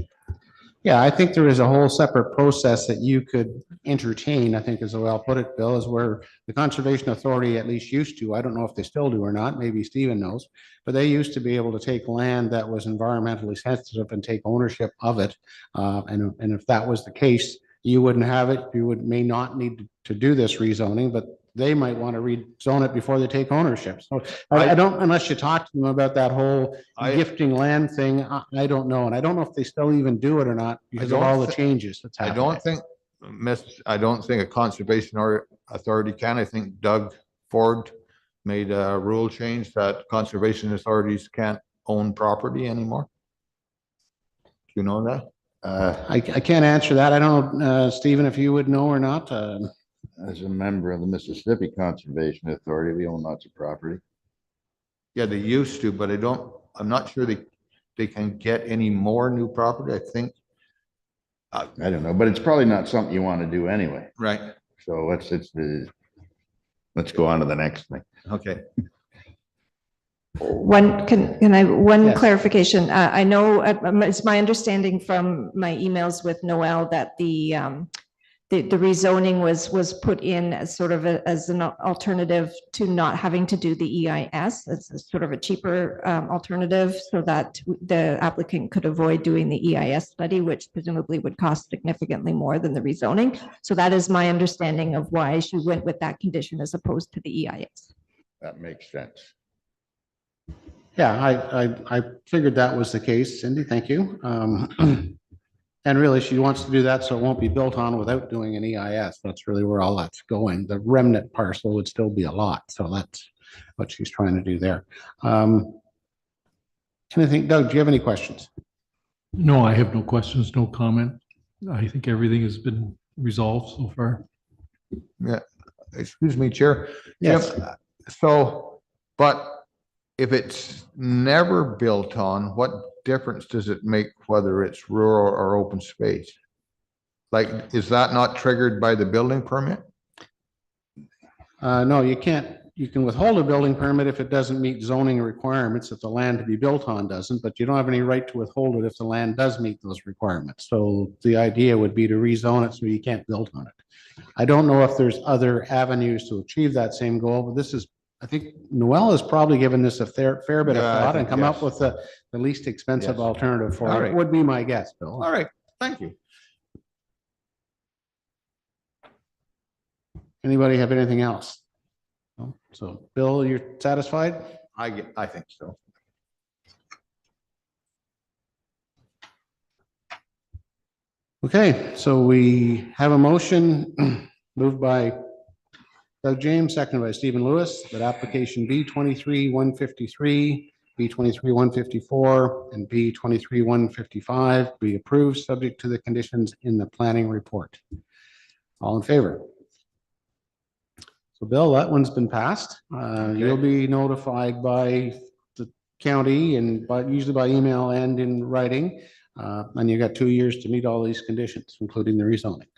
Speaker 1: yeah, I think there is a whole separate process that you could entertain, I think is the way I'll put it, Bill, is where the Conservation Authority at least used to, I don't know if they still do or not, maybe Stephen knows, but they used to be able to take land that was environmentally sensitive and take ownership of it. And if that was the case, you wouldn't have it, you may not need to do this rezoning, but they might want to rezone it before they take ownership. So I don't, unless you talk to them about that whole gifting land thing, I don't know. And I don't know if they still even do it or not because of
Speaker 6: don't
Speaker 1: all the
Speaker 6: thi-
Speaker 1: changes that's
Speaker 6: I
Speaker 1: happening.
Speaker 6: don't think a conservation authority can. I think Doug Ford made a rule change that conservation authorities can't own property anymore. Do you know that?
Speaker 1: I can't answer that. I don't know, Stephen, if you would know or not.
Speaker 2: As a member of the Mississippi Conservation Authority, we own lots of property.
Speaker 6: Yeah, they used to, but I'm not sure they can get any more new property, I think.
Speaker 2: I don't know, but it's probably not something you want to do anyway.
Speaker 6: Right,
Speaker 2: So let's go on to the next thing.
Speaker 6: okay.
Speaker 4: One
Speaker 1: Yes.
Speaker 4: clarification. I know, it's my understanding from my emails with Noel that the rezoning was put in as sort of as an alternative to not having to do the EIS. It's a sort of a cheaper alternative so that the applicant could avoid doing the EIS study, which presumably would cost significantly more than the rezoning. So that is my understanding of why she went with that condition as opposed to the EIS.
Speaker 2: That makes sense.
Speaker 1: Yeah, I figured that was the case, Cindy, thank you. And really, she wants to do that so it won't be built on without doing an EIS. That's really where all that's going. The remnant parcel would still be a lot, so that's what she's trying to do there. Anything, Doug, do you have any questions?
Speaker 3: No, I have no questions, no comment. I think everything has been resolved so far.
Speaker 6: Yeah, excuse me, Chair.
Speaker 1: Yes.
Speaker 6: Jim, so, but if it's never built on, what difference does it make whether it's rural or open space? Like, is that not triggered by the building permit?
Speaker 1: No, you can't. You can withhold a building permit if it doesn't meet zoning requirements, if the land to be built on doesn't, but you don't have any right to withhold it if the land does meet those requirements. So the idea would be to rezone it so you can't build on it. I don't know if there's other avenues to achieve that same goal, but this is, I think Noel has probably given this a fair bit of
Speaker 6: Yeah, I
Speaker 1: thought and
Speaker 6: think,
Speaker 1: come up
Speaker 6: yes.
Speaker 1: with the least expensive
Speaker 6: Yes.
Speaker 1: alternative for
Speaker 6: All
Speaker 1: it,
Speaker 6: right.
Speaker 1: would be my guess, Bill.
Speaker 6: All right, thank you.
Speaker 1: Anybody have anything else? No? So Bill, you're satisfied?
Speaker 6: I think so.
Speaker 1: Okay, so we have a motion moved by Doug James, seconded by Stephen Lewis, that application B 23-153, B 23-154, and B 23-155 be approved, subject to the conditions in the planning report. All in favor? So Bill, that one's been passed. You'll be notified by the county and usually by email and in writing. And you got 2 years to meet all these conditions, including the rezoning.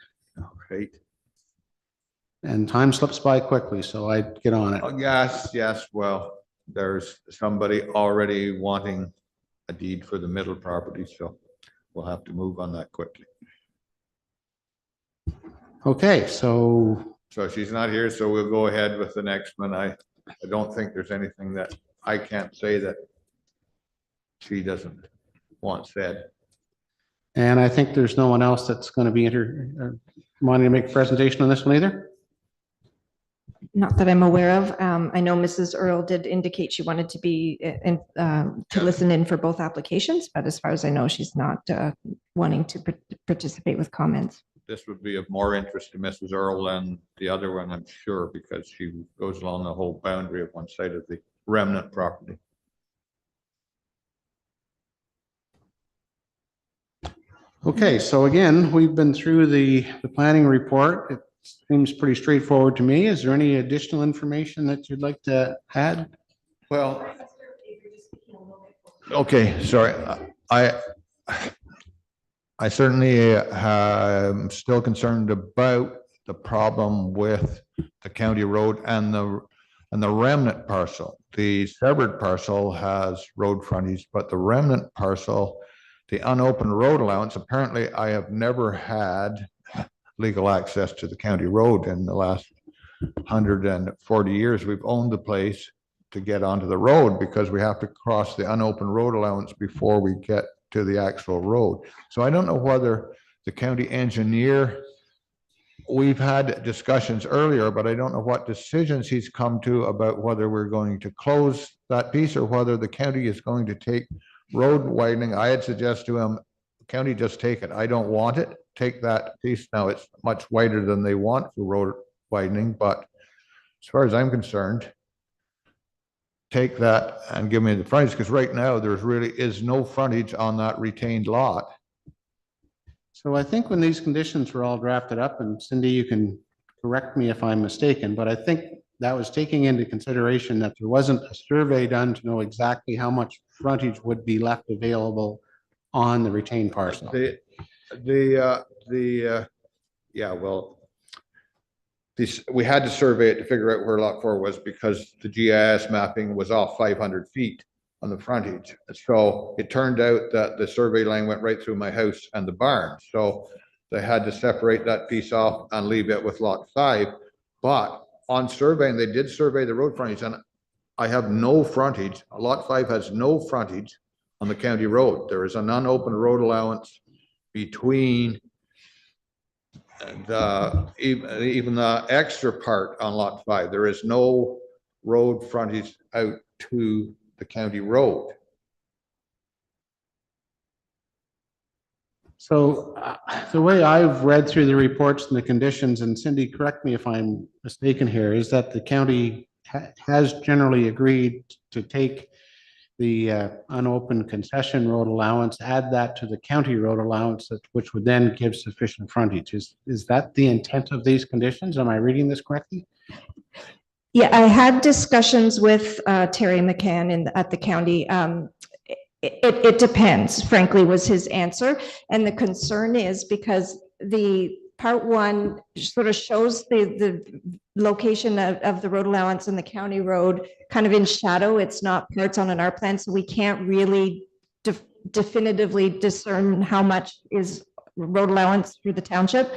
Speaker 6: Great.
Speaker 1: And time slips by quickly, so I'd get on it.
Speaker 6: Oh, yes, well, there's somebody already wanting a deed for the middle property, so we'll have to move on that quickly.
Speaker 1: Okay, so
Speaker 6: So she's not here, so we'll go ahead with the next one. I don't think there's anything that I can't say that she doesn't want said.
Speaker 1: and I think there's no one else that's going to be wanting to make a presentation on this one either.
Speaker 4: Not that I'm aware of. I know Mrs. Earl did indicate she wanted to be to listen in for both applications, but as far as I know, she's not wanting to participate with comments.
Speaker 6: This would be of more interest to Mrs. Earl than the other one, I'm sure, because she goes along the whole boundary of one side of the remnant property.
Speaker 1: Okay, so again, we've been through the planning report. It seems pretty straightforward to me. Is there any additional information that you'd like to add?
Speaker 6: Well, okay, sorry. I certainly am still concerned about the problem with the county road and the remnant parcel. The severed parcel has road frontage, but the remnant parcel, the unopened road allowance, apparently I have never had legal access to the county road in the last 140 years. We've owned the place to get onto the road because we have to cross the unopened road allowance before we get to the actual road. So I don't know whether the county engineer we've had discussions earlier, but I don't know what decisions he's come to about whether we're going to close that piece or whether the county is going to take road widening. I had suggested to him, county, just take it. I don't want it. Take that piece. Now it's much wider than they want for road widening, but as far as I'm concerned, take that and give me the frontage, because right now there's really is no frontage on that retained lot.
Speaker 1: So I think when these conditions were all drafted up, and Cindy, you can correct me if I'm mistaken, but I think that was taking into consideration that there wasn't a survey done to know exactly how much frontage would be left available on the retained parcel.
Speaker 6: Yeah, well, we had to survey it to figure out where lot 4 was because the GIS mapping was off 500 feet on the frontage. So it turned out that the survey line went right through my house and the barn. So they had to separate that piece off and leave it with lot 5. But on surveying, they did survey the road frontage, and I have no frontage. Lot 5 has no frontage on the county road. There is an unopened road allowance between even the extra part on lot 5. There is no road frontage out to the county road.
Speaker 1: So the way I've read through the reports and the conditions, and Cindy, correct me if I'm mistaken here, is that the county has generally agreed to take the unopened concession road allowance, add that to the county road allowance, which would then give sufficient frontage. Is that the intent of these conditions? Am I reading this correctly?
Speaker 4: Yeah, I had discussions with Terry McCann at the county. It depends, frankly, was his answer. And the concern is because the part 1 sort of shows the location of the road allowance and the county road kind of in shadow. It's not parts on an R plan, so we can't really definitively discern how much is road allowance through the township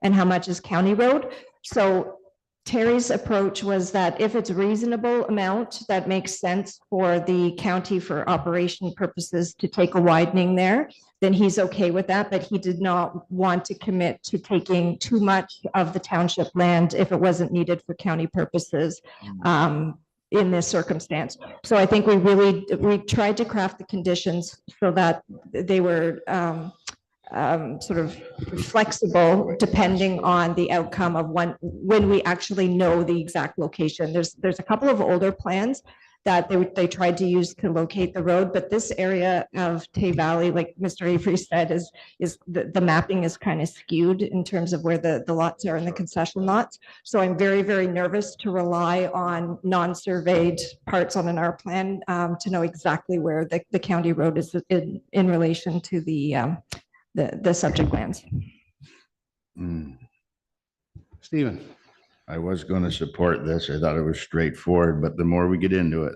Speaker 4: and how much is county road. So Terry's approach was that if it's a reasonable amount that makes sense for the county for operation purposes to take a widening there, then he's okay with that, but he did not want to commit to taking too much of the township land if it wasn't needed for county purposes in this circumstance. So I think we tried to craft the conditions so that they were sort of flexible depending on the outcome of when we actually know the exact location. There's a couple of older plans that they tried to use to locate the road, but this area of Tay Valley, like Mr. Avery said, is the mapping is kind of skewed in terms of where the lots are in the concession lots. So I'm very, very nervous to rely on non-surveyed parts on an R plan to know exactly where the county road is in relation to the subject lands.
Speaker 1: Stephen.
Speaker 2: I was going to support this. I thought it was straightforward, but the more we get into it,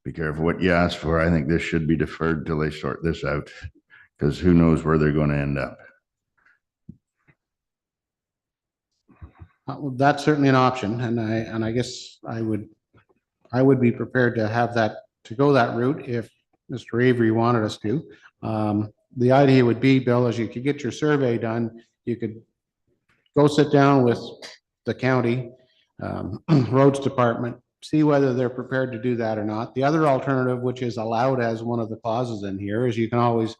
Speaker 2: be careful what you ask for. I think this should be deferred till they sort this out, because who knows where they're going to end up.
Speaker 1: Well, that's certainly an option, and I guess I would be prepared to have that, to go that route if Mr. Avery wanted us to. The idea would be, Bill, is you could get your survey done, you could go sit down with the county roads department, see whether they're prepared to do that or not. The other alternative, which is allowed as one of the clauses in here, is you can always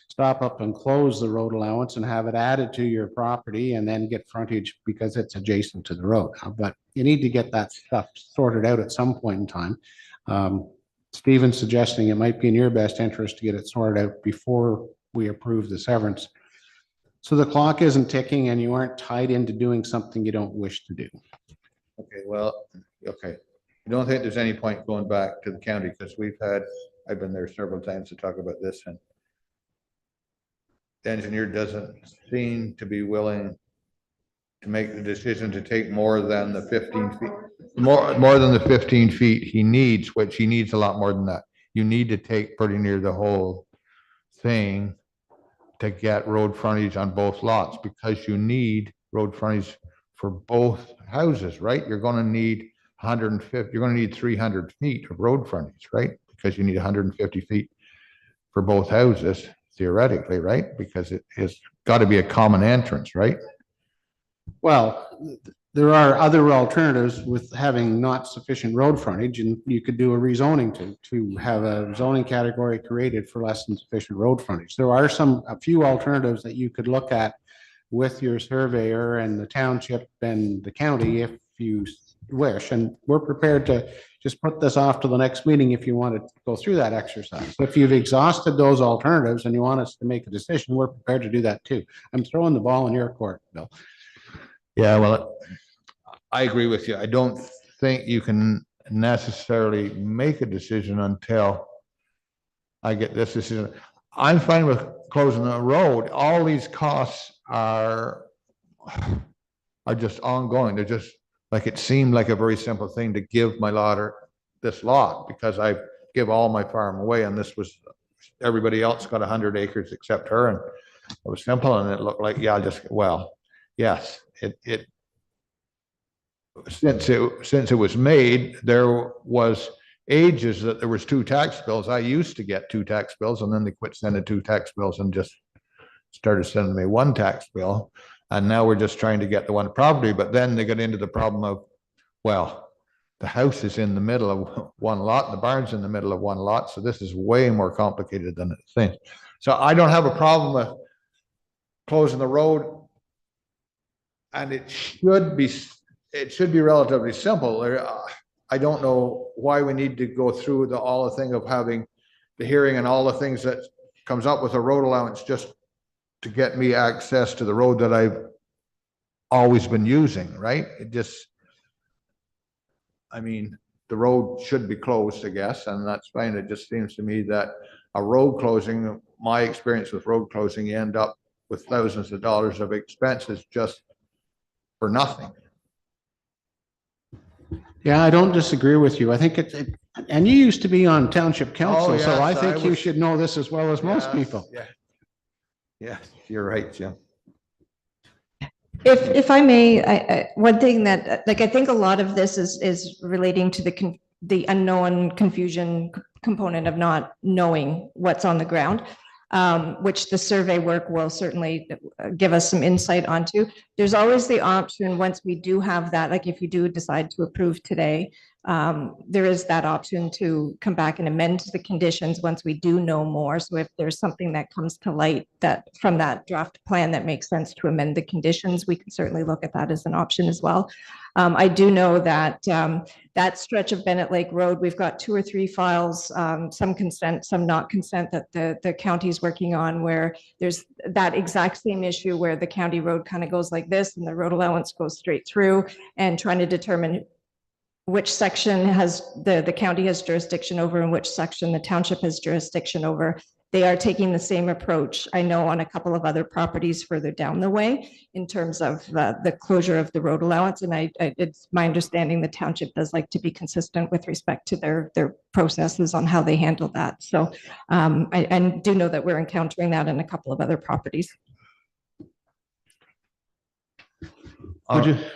Speaker 1: stop up and close the road allowance and have it added to your property and then get frontage because it's adjacent to the road. But you need to get that stuff sorted out at some point in time. Stephen's suggesting it might be in your best interest to get it sorted out before we approve the severance, so the clock isn't ticking and you aren't tied into doing something you don't wish to do.
Speaker 6: Okay, well, okay. I don't think there's any point going back to the county because I've been there several times to talk about this, and the engineer doesn't seem to be willing to make the decision to take more than the 15 feet, more than the 15 feet he needs, which he needs a lot more than that. You need to take pretty near the whole thing to get road frontage on both lots, because you need road frontage for both houses, right? You're going to need 150, you're going to need 300 feet of road frontage, right? Because you need 150 feet for both houses, theoretically, right? Because it has got to be a common entrance, right?
Speaker 1: Well, there are other alternatives with having not sufficient road frontage, and you could do a rezoning to have a zoning category created for less than sufficient road frontage. There are a few alternatives that you could look at with your surveyor and the township and the county if you wish, and we're prepared to just put this off to the next meeting if you want to go through that exercise. If you've exhausted those alternatives and you want us to make a decision, we're prepared to do that too. I'm throwing the ball in your court, Bill.
Speaker 6: Yeah, well, I agree with you. I don't think you can necessarily make a decision until I get this decision. I'm fine with closing the road. All these costs are just ongoing. They're just like, it seemed like a very simple thing to give my daughter this lot because I give all my farm away, and this was, everybody else got 100 acres except her, and it was simple, and it looked like, yeah, well, yes, since it was made, there was ages that there was 2 tax bills. I used to get 2 tax bills, and then they quit sending 2 tax bills and just started sending me 1 tax bill. And now we're just trying to get the 1 property, but then they got into the problem of, well, the house is in the middle of 1 lot, the barn's in the middle of 1 lot, so this is way more complicated than it seems. So I don't have a problem with closing the road, and it should be relatively simple. I don't know why we need to go through all the thing of having the hearing and all the things that comes up with a road allowance just to get me access to the road that I've always been using, right? I mean, the road should be closed, I guess, and that's fine. It just seems to me that a road closing, my experience with road closing, you end up with thousands of dollars of expenses just for nothing.
Speaker 1: Yeah, I don't disagree with you. I think and you used to be on township council, so
Speaker 6: yes,
Speaker 1: I think you
Speaker 6: was-
Speaker 1: should know this as well as most people.
Speaker 6: Yeah. Yes, you're right, Jim.
Speaker 4: If I may, one thing that, like, I think a lot of this is relating to the unknown confusion component of not knowing what's on the ground, which the survey work will certainly give us some insight onto. There's always the option, once we do have that, like if you do decide to approve today, there is that option to come back and amend the conditions once we do know more. So if there's something that comes to light that from that draft plan that makes sense to amend the conditions, we can certainly look at that as an option as well. I do know that that stretch of Bennett Lake Road, we've got 2 or 3 files, some consent, some not consent, that the county's working on, where there's that exact same issue where the county road kind of goes like this and the road allowance goes straight through, and trying to determine which section has the county has jurisdiction over and which section the township has jurisdiction over. They are taking the same approach, I know, on a couple of other properties further down the way in terms of the closure of the road allowance. And it's my understanding the township does like to be consistent with respect to their processes on how they handle that. So I do know that we're encountering that in a couple of other properties.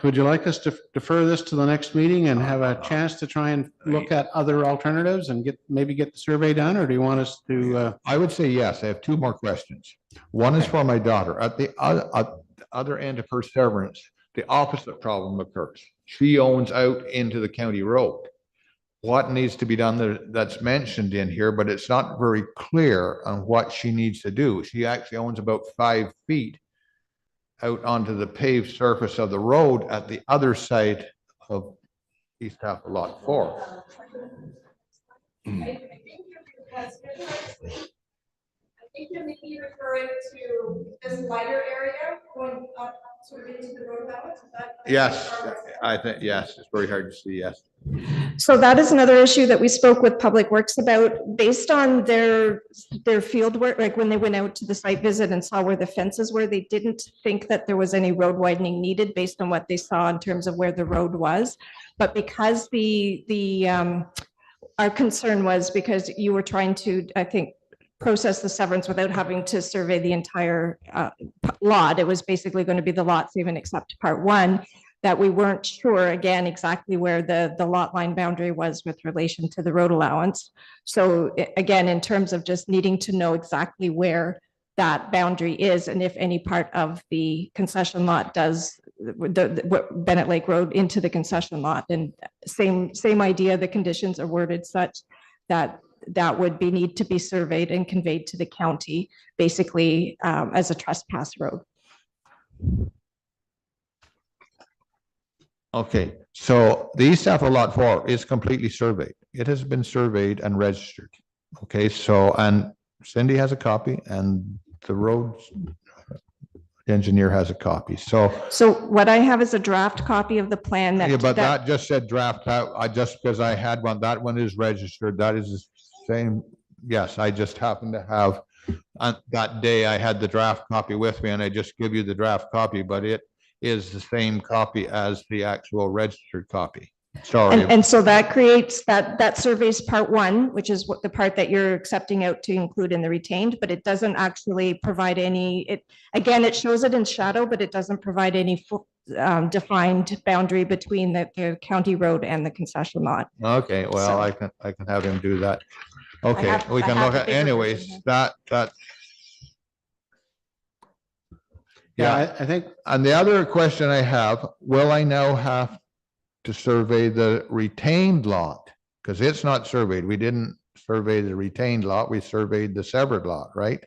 Speaker 1: Would you like us to defer this to the next meeting and have a chance to try and look at other alternatives and maybe get the survey done, or do you want us to?
Speaker 6: I would say yes. I have 2 more questions. One is for my daughter. At the other end of her severance, the opposite problem occurs. She owns out into the county road. What needs to be done there, that's mentioned in here, but it's not very clear on what she needs to do. She actually owns about 5 feet out onto the paved surface of the road at the other side of east half of lot 4.
Speaker 4: I think you're maybe referring to this lighter area going up sort of into the road allowance.
Speaker 6: Yes, I think, yes, it's very hard to see, yes.
Speaker 4: So that is another issue that we spoke with Public Works about, based on their field work, like when they went out to the site visit and saw where the fences were, they didn't think that there was any road widening needed based on what they saw in terms of where the road was. But because our concern was because you were trying to, I think, process the severance without having to survey the entire lot. It was basically going to be the lot even except part 1, that we weren't sure, again, exactly where the lot line boundary was with relation to the road allowance. So again, in terms of just needing to know exactly where that boundary is, and if any part of the concession lot does Bennett Lake Road into the concession lot. And same idea, the conditions are worded such that that would need to be surveyed and conveyed to the county, basically as a trespass road.
Speaker 6: Okay, so the East Apple Lot 4 is completely surveyed. It has been surveyed and registered. Okay, so, and Cindy has a copy and the road engineer has a copy. So,
Speaker 4: what I have is a draft copy of the plan
Speaker 6: yeah, but that just said draft out. I just, because I had one, that one is registered. That is the same. Yes, I just happened to have, that day I had the draft copy with me and I just give you the draft copy, but it is the same copy as the actual registered copy. Sorry.
Speaker 4: And so that creates that surveys part one, which is what the part that you're accepting out to include in the retained, but it doesn't actually provide any, again, it shows it in shadow, but it doesn't provide any defined boundary between the county road and the concession lot.
Speaker 6: Okay, well,
Speaker 4: So-
Speaker 6: I can have him do that. Okay, we
Speaker 4: I
Speaker 6: can
Speaker 4: have
Speaker 6: look
Speaker 4: the
Speaker 6: at,
Speaker 4: bigger
Speaker 6: anyways,
Speaker 4: version
Speaker 6: that.
Speaker 1: Yeah, I think,
Speaker 6: And the other question I have, will I now have to survey the retained lot? Because it's not surveyed. We didn't survey the retained lot. We surveyed the severed lot, right?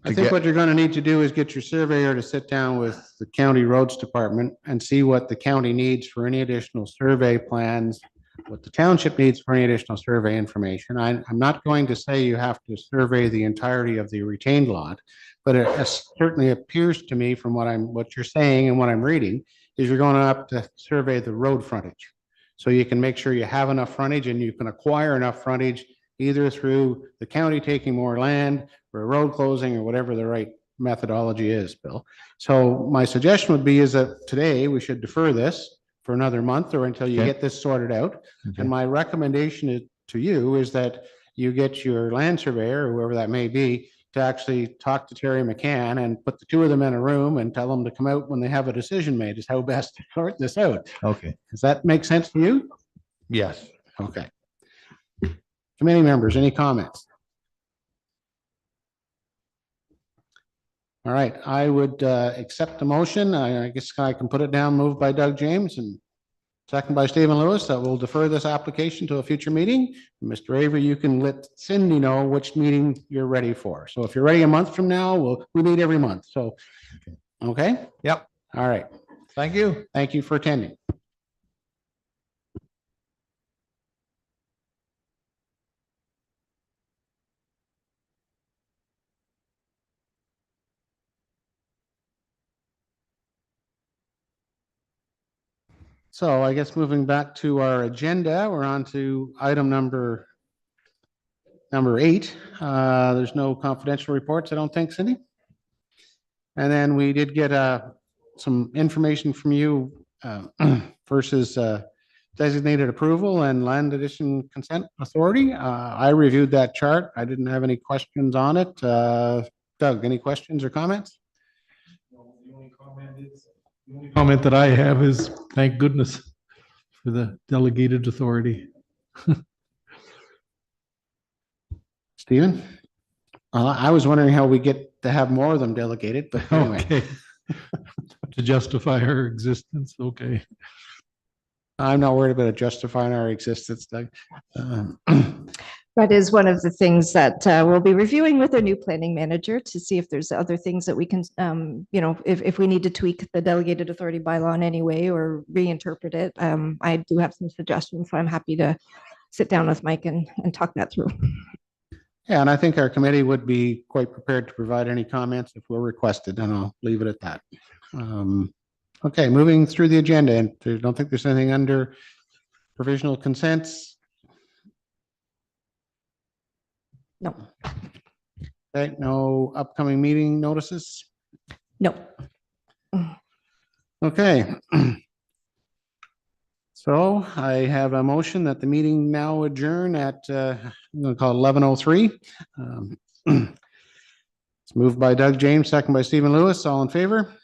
Speaker 1: I think what you're going to need to do is get your surveyor to sit down with the county roads department and see what the county needs for any additional survey plans, what the township needs for any additional survey information. I'm not going to say you have to survey the entirety of the retained lot, but it certainly appears to me from what you're saying and what I'm reading is you're going to have to survey the road frontage. So you can make sure you have enough frontage and you can acquire enough frontage either through the county taking more land or a road closing or whatever the right methodology is, Bill. So my suggestion would be is that today we should defer this for another month or until you
Speaker 6: Okay.
Speaker 1: get this sorted out.
Speaker 6: Okay.
Speaker 1: And my recommendation to you is that you get your land surveyor, or whoever that may be, to actually talk to Terry McCann and put the two of them in a room and tell them to come out when they have a decision made is how best to sort this out.
Speaker 6: Okay,
Speaker 1: Does that make sense to you?
Speaker 6: yes.
Speaker 1: Okay. Committee members, any comments? All right, I would accept the motion. I guess I can put it down, moved by Doug James and second by Stephen Lewis, that we'll defer this application to a future meeting. Mr. Avery, you can let Cindy know which meeting you're ready for. So if you're ready a month from now, we meet every month. So, okay?
Speaker 6: Yep.
Speaker 1: All right.
Speaker 6: Thank you.
Speaker 1: Thank you for attending. So I guess moving back to our agenda, we're on to item number 8. There's no confidential reports, I don't think, Cindy. And then we did get some information from you versus designated approval and land addition consent authority. I reviewed that chart. I didn't have any questions on it. Doug, any questions or comments?
Speaker 3: The only comment that I have is thank goodness for the delegated authority.
Speaker 1: Stephen? I was wondering how we get to have more of them delegated, but anyway.
Speaker 3: Okay. To justify her existence, okay.
Speaker 1: I'm not worried about it justifying our existence, Doug.
Speaker 4: That is one of the things that we'll be reviewing with our new planning manager to see if there's other things that we can, if we need to tweak the delegated authority bylaw in any way or reinterpret it. I do have some suggestions, so I'm happy to sit down with Mike and talk that through.
Speaker 1: Yeah, and I think our committee would be quite prepared to provide any comments if we're requested, and I'll leave it at that. Okay, moving through the agenda, and I don't think there's anything under provisional consents.
Speaker 4: No,
Speaker 1: Okay, no upcoming meeting notices.
Speaker 4: no.
Speaker 1: Okay. So I have a motion that the meeting now adjourn at, I'm going to call it 11:03. It's moved by Doug James, second by Stephen Lewis. All in favor?